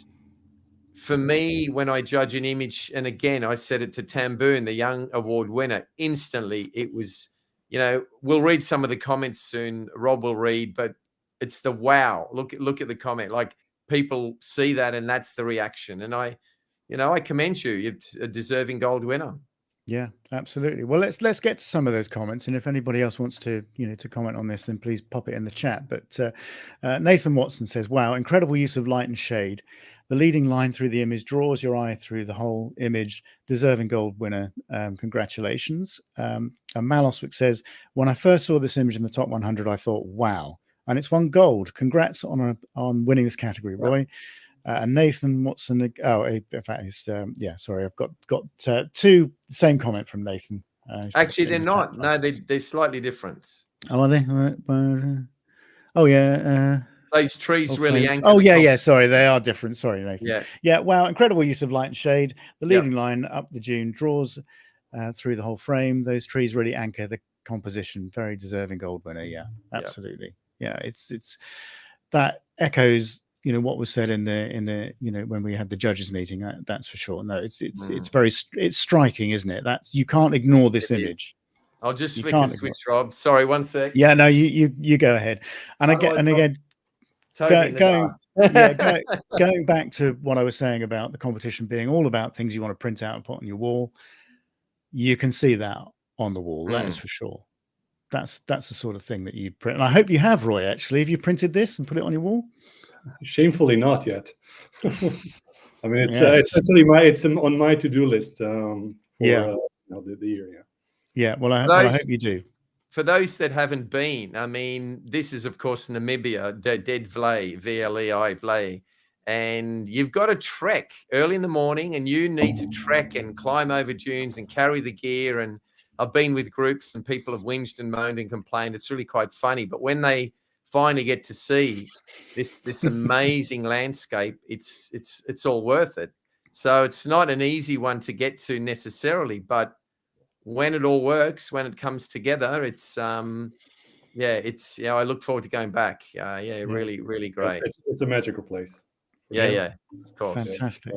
for me, when I judge an image, and again, I said it to Tamboon, the Young Award winner, instantly it was, we'll read some of the comments soon. Rob will read, but it's the wow. Look at the comment. Like, people see that, and that's the reaction. And I commend you. You're a deserving gold winner. Yeah, absolutely. Well, let's get to some of those comments, and if anybody else wants to to comment on this, then please pop it in the chat. But Nathan Watson says, "Wow, incredible use of light and shade. The leading line through the image draws your eye through the whole image. Deserving gold winner. Congratulations." And Maloswick says, "When I first saw this image in the top 100, I thought, wow, and it's won gold. Congrats on winning this category, Roy." And Nathan Watson, in fact, sorry, I've got two, the same comment from Nathan. Actually, they're not. No, they're slightly different. Oh, are they? Oh, yeah. Those trees really anchor. Oh, yeah. Sorry, they are different. Sorry, Nathan. Yeah. Wow, incredible use of light and shade. The leading line up the dune draws through the whole frame. Those trees really anchor the composition. Very deserving gold winner. Yeah, absolutely. Yeah, it's that echoes what was said in the when we had the judges meeting. That's for sure. No, it's striking, isn't it? You can't ignore this image. I'll just flick a switch, Rob. Sorry, one sec. Yeah, no, you go ahead. And again, going back to what I was saying about the competition being all about things you want to print out and put on your wall, you can see that on the wall. That is for sure. that's the sort of thing that you print. And I hope you have, Roy. Actually, have you printed this and put it on your wall? Shamefully not yet. I mean, it's Yes. it's actually on my to-do list for Yeah. the year. Yeah. Yeah. Well, I hope you do. For those that haven't been, I mean, this is of course Namibia, Dead Vlei, VLEI Vlei, and you've got to trek early in the morning, and you need to trek and climb over dunes and carry the gear. And I've been with groups, and people have whinged and moaned and complained. It's really quite funny, but when they finally get to see this amazing landscape, it's all worth it. So it's not an easy one to get to necessarily, but when it all works, when it comes together, it's I look forward to going back. Really, really great. It's a magical place. Yeah, of course. Fantastic.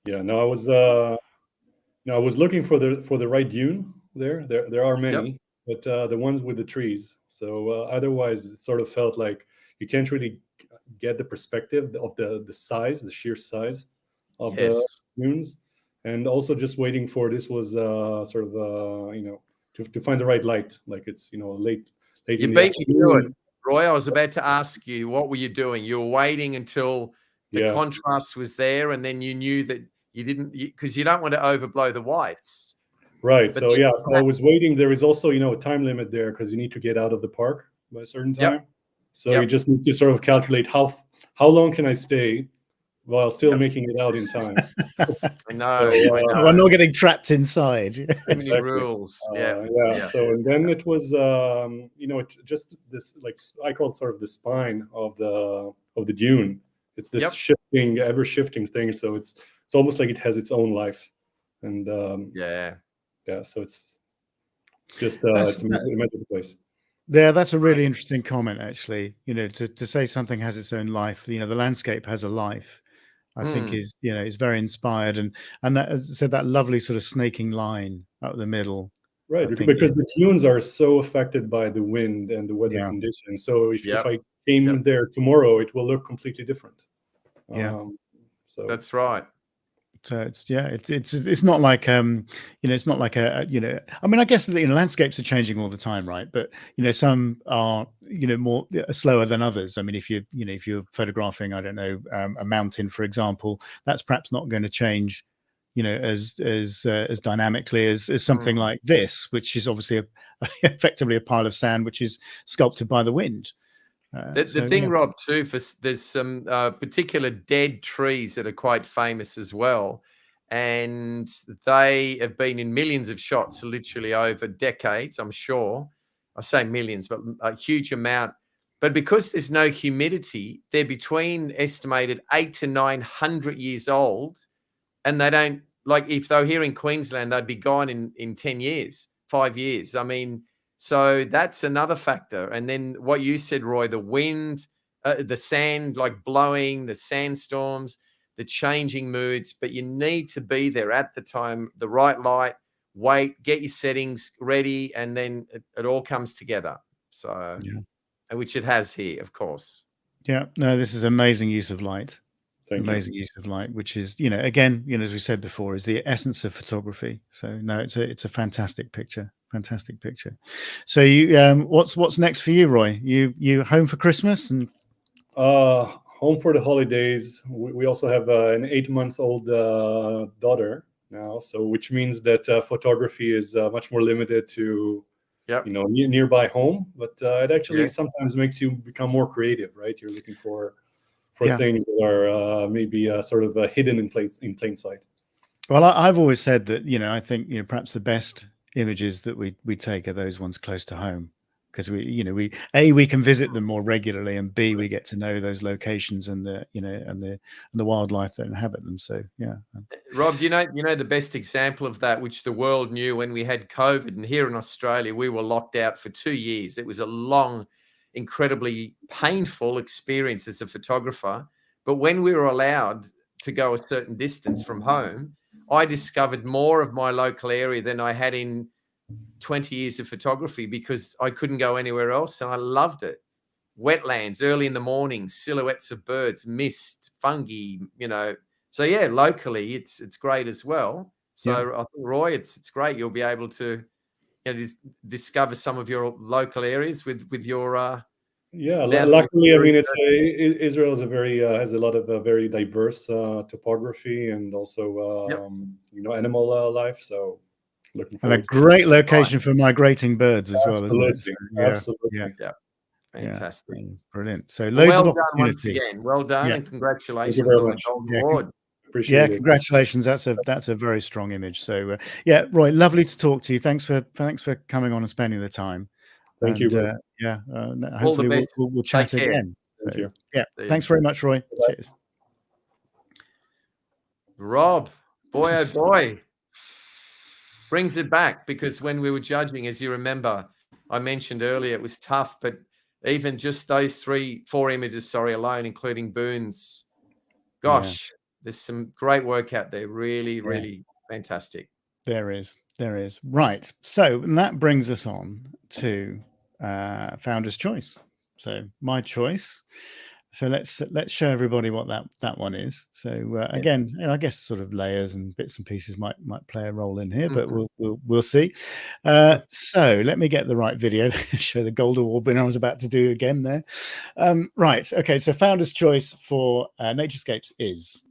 No, I was looking for the right dune there. There are many, but the ones with the trees. So otherwise, it sort of felt like you can't really get the perspective of the size, the sheer size of the dunes. And also just waiting for this was sort of to find the right light. Like it's late You in the beat me to it, afternoon. Roy. I was about to ask you, what were you doing? You were waiting until the contrast was there, and then you knew that you didn't, because you don't want to overblow the whites. Right. But So so I was waiting. There is also a time limit there because you need to get out of the park by a certain time. So you just need to sort of calculate how long can I stay while still making it out in time. I know. We're not getting trapped inside. Too many rules. So and then it was just this, like, I call it sort of the spine of the dune. It's this ever shifting thing. So it's almost like it has its own life. And so it's just it's a magical place. Yeah, that's a really interesting comment, actually. To say something has its own life, the landscape has a life, I think is very inspired. And that, as I said, that lovely sort of snaking line up the middle. Right, because the dunes are so affected by the wind and the weather conditions. So if I came there tomorrow, it will look completely different. So that's right. So it's not like it's not like I mean, I guess the landscapes are changing all the time, right? But some are more slower than others. I mean, if you're photographing, I don't know, a mountain, for example, that's perhaps not going to change as dynamically as something like this, which is obviously effectively a pile of sand which is sculpted by the wind. The thing, Rob, too, there's some particular dead trees that are quite famous as well, and they have been in millions of shots, literally over decades. I'm sure, I say millions, but a huge amount. But because there's no humidity, they're between estimated 800 to 900 years old, and they don't, like, if they were here in Queensland, they'd be gone in 10 years, 5 years. I mean. So that's another factor. And then what you said, Roy, the wind, the sand, like blowing, the sandstorms, the changing moods, but you need to be there at the time, the right light, wait, get your settings ready, and then it all comes together. So, which it has here, of course. Yeah, no, this is amazing use of light. Amazing use of light, which is, again, as we said before, is the essence of photography. So no, it's a fantastic picture. Fantastic picture. So you, what's next for you, Roy? You home for Christmas and home for the holidays. We also have an 8-month-old daughter now, so which means that photography is much more limited to nearby home. But it actually sometimes makes you become more creative, right? You're looking for things that are maybe sort of hidden in plain sight. Well, I've always said that I think perhaps the best images that we take are those ones close to home, because we can visit them more regularly, and B, we get to know those locations and the wildlife that inhabit them. So Rob, the best example of that, which the world knew when we had COVID, and here in Australia we were locked out for 2 years. It was a long, incredibly painful experience as a photographer, but when we were allowed to go a certain distance from home, I discovered more of my local area than I had in 20 years of photography, because I couldn't go anywhere else, and I loved it. Wetlands early in the morning, silhouettes of birds, mist, fungi, So locally it's great as well. So I think, Roy, it's great. You'll be able to, discover some of your local areas with your Yeah, now luckily, I that mean, you're- Israel is a very has a lot of very diverse topography and also animal life. So looking And a forward to great location for migrating birds as well, isn't it? absolutely, So, yeah, absolutely. yeah, fantastic. brilliant. So Well, loads of well done once opportunity. again. Well done, Yeah. and Thank you congratulations very on the much. Golden Yeah, Award. Appreciate Yeah, it. congratulations. That's a very strong image. So yeah, Roy, lovely to talk to you. Thanks for coming on and spending the time. Thank you. And All the hopefully best. we'll chat Take care. again. Thank So, you. yeah, See you. thanks very much, Roy. Bye-bye. Cheers. Rob, boy, oh boy, brings it back, because when we were judging, as you remember, I mentioned earlier, it was tough, but even just those 4 images, alone, including Boone's, gosh, there's some great work out there. Really, really fantastic. There is. Right. So and that brings us on to Founder's Choice. So my choice. So let's show everybody what that one is. So again, I guess sort of layers and bits and pieces might play a role in here, but we'll see. So let me get the right video. Show the Gold Award winner I was about to do again there. Right. Okay. So Founder's Choice for Naturescapes is.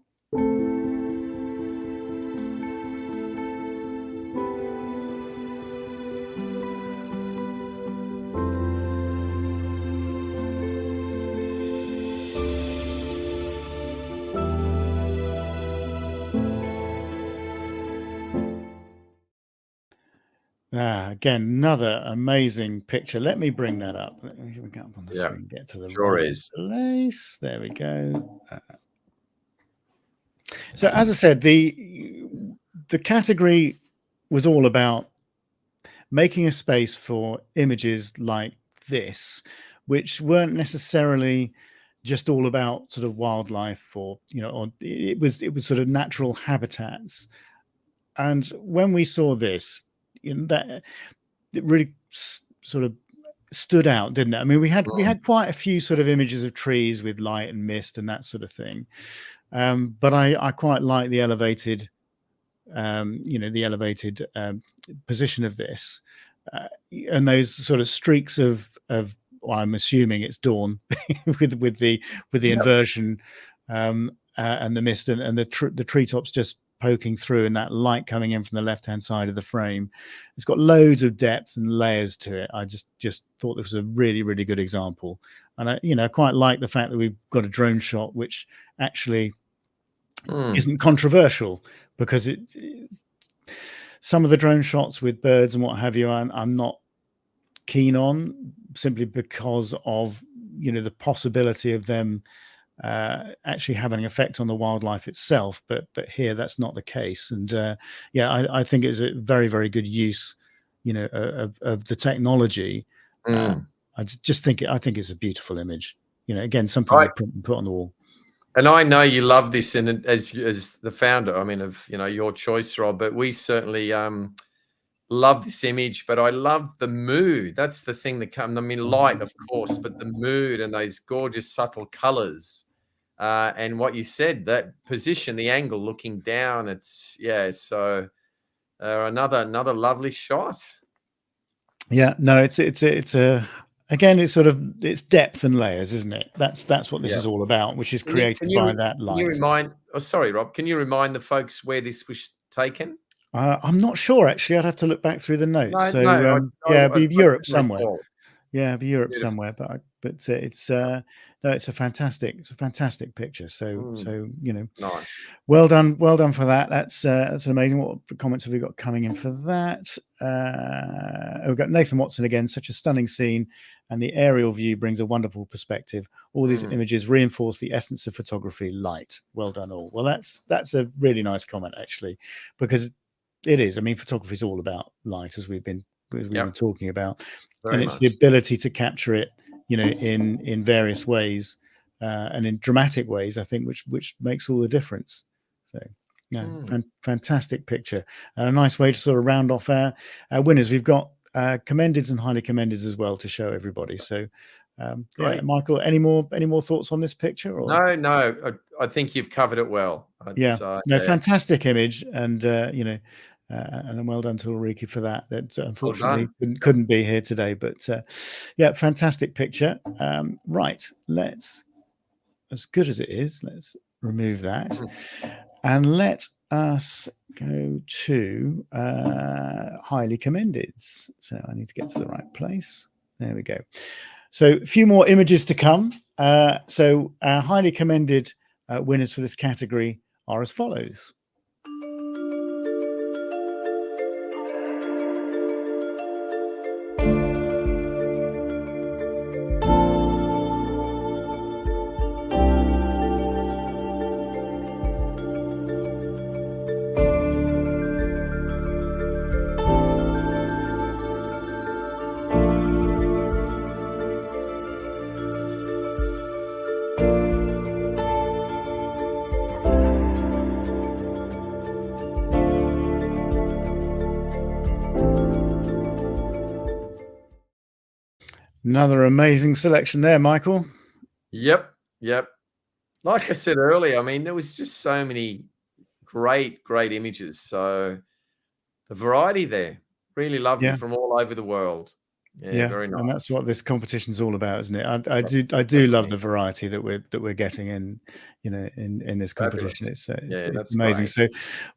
Again, another amazing picture. Let me bring that up. Let me get up on the screen. Get to the right place. There we go. So, as I said, the category was all about making a space for images like this, which weren't necessarily just all about sort of wildlife, or it was sort of natural habitats. And when we saw this, that it really sort of stood out, didn't it? I mean, we had quite a few sort of images of trees with light and mist and that sort of thing, but I quite like the elevated position of this, and those sort of streaks of well, I'm assuming it's dawn with the inversion and the mist and the treetops just poking through, and that light coming in from the left hand side of the frame. It's got loads of depth and layers to it. I just thought this was a really, really good example, and I quite like the fact that we've got a drone shot which actually isn't controversial, because some of the drone shots with birds and what have you, I'm not keen on, simply because of the possibility of them actually having an effect on the wildlife itself, but here that's not the case. And I think it's a very, very good use of the technology. I just think it's a beautiful image, again, something to put on the wall. And I know you love this, and as the founder, I mean, of your choice, Rob, but we certainly love this image. But I love the mood. That's the thing that comes. I mean, light, of course, but the mood and those gorgeous subtle colors, and what you said, that position, the angle, looking down. It's So another lovely shot. Yeah, no, it's again, it's depth and layers, isn't it? That's what this is all about, which is created by that light. Sorry, Rob, can you remind the folks where this was taken? I'm not sure, actually. I'd have to look back through the notes. It'd be Europe somewhere. Yeah, it'd be Europe somewhere. But it's it's a fantastic picture. So nice. Well done for that. That's amazing. What comments have we got coming in for that? We've got Nathan Watson again. Such a stunning scene, and the aerial view brings a wonderful perspective. All these images reinforce the essence of photography, light. Well done, all. Well, that's a really nice comment, actually, because it is. I mean, photography is all about light, as we've been talking about, and it's the ability to capture it, in various ways, and in dramatic ways, I think, which makes all the difference. So, fantastic picture, and a nice way to sort of round off our winners. We've got commendeds and highly commendeds as well to show everybody. So, Michael, any more thoughts on this picture? Or? No, I think you've covered it well. Fantastic image, and and well done to Ulrike for that. That unfortunately done. couldn't be here today, but yeah, fantastic picture. Right, let's, as good as it is, let's remove that and let us go to highly commended. So I need to get to the right place. There we go. So a few more images to come. So our highly commended winners for this category are as follows. Another amazing selection there, Michael. Yep. Like I said earlier, I mean, there was just so many great images. So the variety there, really lovely from all over the world. Yeah, very nice. And that's what this competition is all about, isn't it? I do love the variety that we're getting in, in this competition. Fabulous. It's amazing. Great. So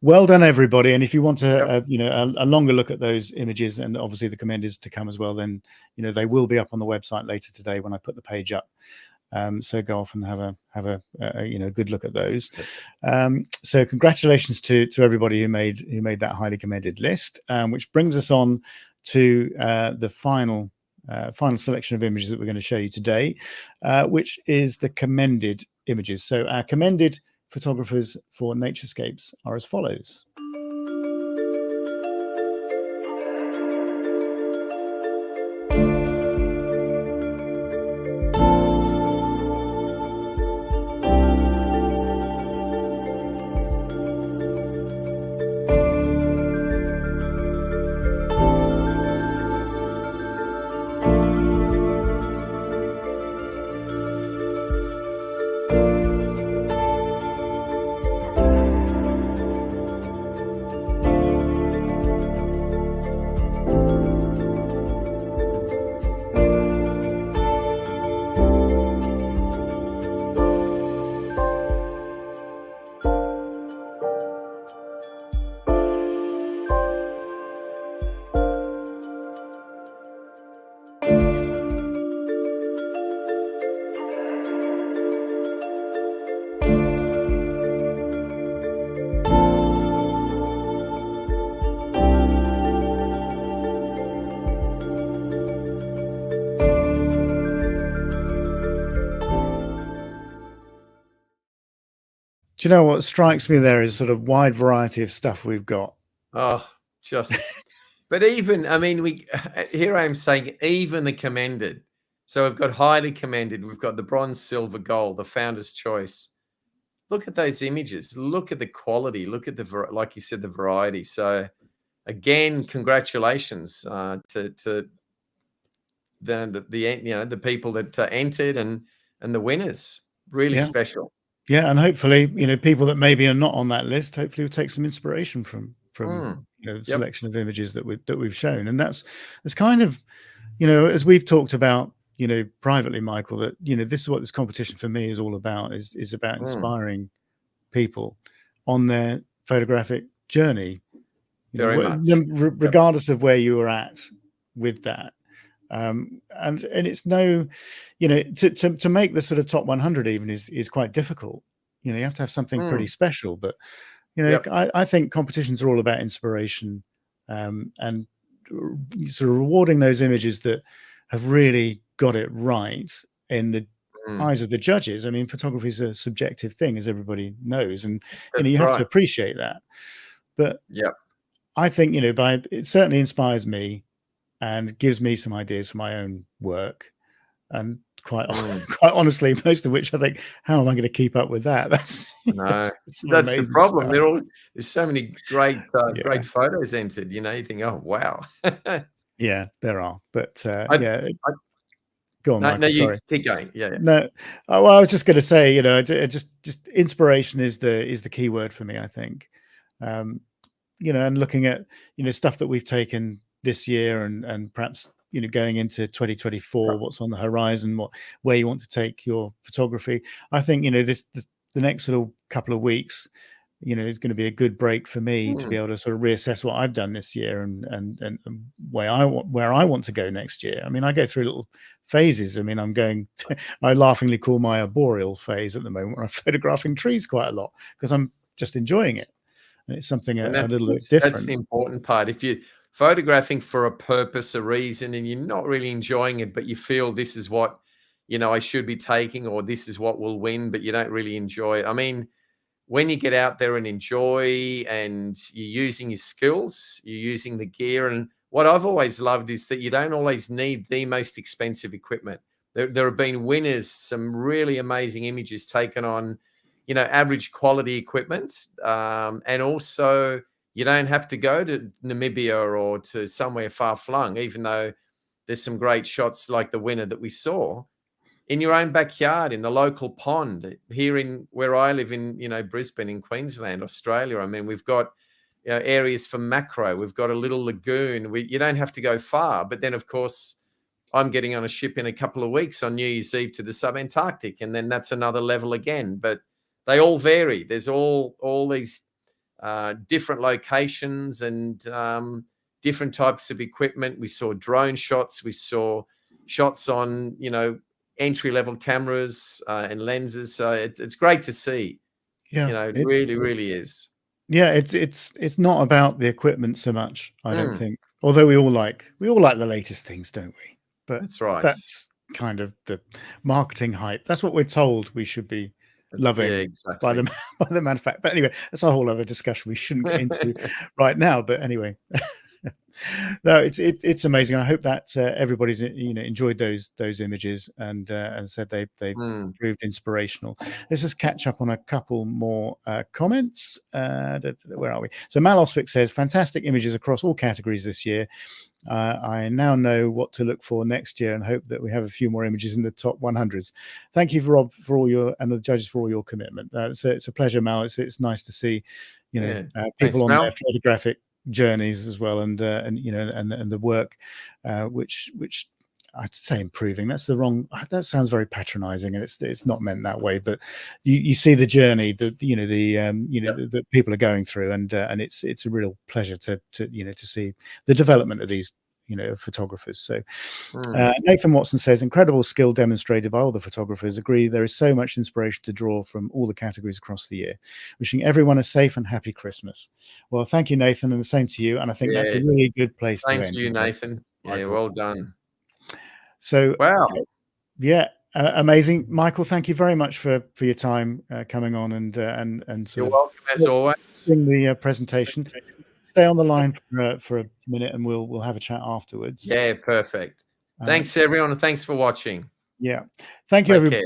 well done, everybody. And if you want to, a longer look at those images, and obviously the commenders to come as well, then they will be up on the website later today when I put the page up. So go off and have a good look at those. So congratulations to everybody who made that highly commended list, which brings us on to the final selection of images that we're going to show you today, which is the commended images. So our commended photographers for NatureScapes are as follows. Do you know what strikes me there is sort of wide variety of stuff we've got. Oh, but even, I mean, here I am saying even the commended. So we've got highly commended. We've got the bronze, silver, gold, the founder's choice. Look at those images. Look at the quality. Look at like you said, the variety. So again, congratulations to the people that entered and the winners. Really special. Yeah, and hopefully, people that maybe are not on that list, hopefully will take some inspiration from the selection of images that we've shown. And that's kind of, as we've talked about, privately, Michael, that this is what this competition for me is all about. Is about inspiring people on their photographic journey. Very much. Regardless of where you are at with that. And it's no, to make the sort of top 100 even is quite difficult. You have to have something pretty special. But I think competitions are all about inspiration, and sort of rewarding those images that have really got it right in the eyes of the judges. I mean, photography is a subjective thing, as everybody knows, and you have to appreciate that. But I think it certainly inspires me and gives me some ideas for my own work. And quite honestly, most of which I think, how am I going to keep up with that? That's the problem. There's so many great photos entered. You think, oh wow. Yeah, there are. But go on, Michael, no, sorry. Keep going. Yeah. No, well, I was just going to say, just inspiration is the key word for me. I think. and looking at, stuff that we've taken this year and perhaps, going into 2024, what's on the horizon, where you want to take your photography. I think, the next sort of couple of weeks, is going to be a good break for me to be able to sort of reassess what I've done this year and where I want to go next year. I mean, I go through little phases. I mean, I laughingly call my arboreal phase at the moment, where I'm photographing trees quite a lot because I'm just enjoying it. And it's something a little bit different. That's the important part. If you're photographing for a purpose, a reason, and you're not really enjoying it, but you feel this is what, I should be taking, or this is what will win, but you don't really enjoy it. I mean, when you get out there and enjoy, and you're using your skills, you're using the gear. And what I've always loved is that you don't always need the most expensive equipment. There have been winners, some really amazing images taken on, average quality equipment. And also, you don't have to go to Namibia or to somewhere far flung, even though there's some great shots like the winner that we saw. In your own backyard, in the local pond, here in where I live in, Brisbane in Queensland, Australia. I mean, we've got areas for macro. We've got a little lagoon. You don't have to go far. But then, of course, I'm getting on a ship in a couple of weeks on New Year's Eve to the subantarctic, and then that's another level again. But they all vary. There's all these different locations and different types of equipment. We saw drone shots. We saw shots on, entry-level cameras and lenses. So it's great to see. Yeah, it really, really is. Yeah, it's not about the equipment so much, I don't think. Although we all like the latest things, don't we? But that's right. That's kind of the marketing hype. That's what we're told we should be loving by the manufacturer. But anyway, that's a whole other discussion we shouldn't get into right now. But anyway. No, it's amazing. I hope that everybody's enjoyed those images and said they've proved inspirational. Let's just catch up on a couple more comments. Where are we? So Mal Oswick says, fantastic images across all categories this year. I now know what to look for next year and hope that we have a few more images in the top 100s. Thank you, Rob, for all your, and the judges for all your commitment. It's a pleasure, Mal. It's nice to see people on their photographic journeys as well, and the work which I'd say improving. That sounds very patronizing, and it's not meant that way, but you see the journey that that people are going through, and it's a real pleasure to see the development of these photographers. So Nathan Watson says, incredible skill demonstrated by all the photographers. Agree, there is so much inspiration to draw from all the categories across the year. Wishing everyone a safe and happy Christmas. Well, thank you, Nathan, and the same to you. And I think that's a really good place to end. Thank you, Nathan. Yeah, well done. So wow, amazing, Michael. Thank you very much for your time coming on and you're welcome as always. In the presentation. Stay on the line for a minute, and we'll have a chat afterwards. Yeah, perfect. Thanks everyone, and thanks for watching. Yeah, thank you, everybody.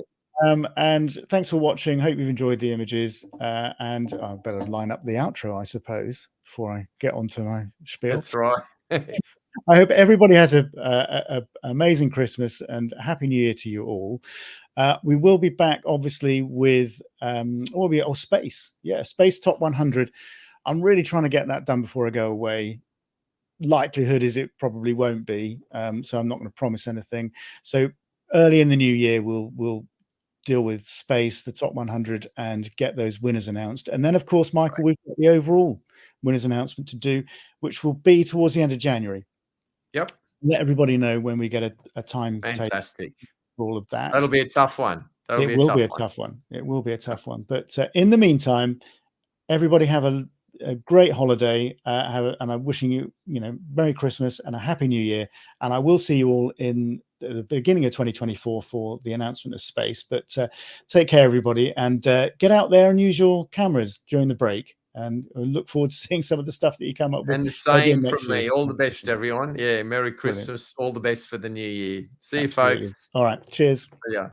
And thanks for watching. Hope you've enjoyed the images. And I better line up the outro, I suppose, before I get onto my spiel. That's right. I hope everybody has a amazing Christmas and a happy New Year to you all. We will be back, obviously, with Space. Yeah, Space Top 100. I'm really trying to get that done before I go away. Likelihood is it probably won't be, so I'm not going to promise anything. So early in the new year, we'll deal with Space, the top 100, and get those winners announced. And then, of course, Michael, we've got the overall winners announcement to do, which will be towards the end of January. Yep. Let everybody know when we get a time. Fantastic. For all of that. That'll be a tough one. It will be a tough one. It will be a tough one. But in the meantime, everybody have a great holiday, and I'm wishing you, Merry Christmas and a Happy New Year. And I will see you all in the beginning of 2024 for the announcement of Space. But take care, everybody, and get out there and use your cameras during the break. And I look forward to seeing some of the stuff that you come up with. And the same from me. All the best, everyone. Yeah, Merry Christmas. Brilliant. All the best for the new year. See you, folks. All right. Cheers. Yeah.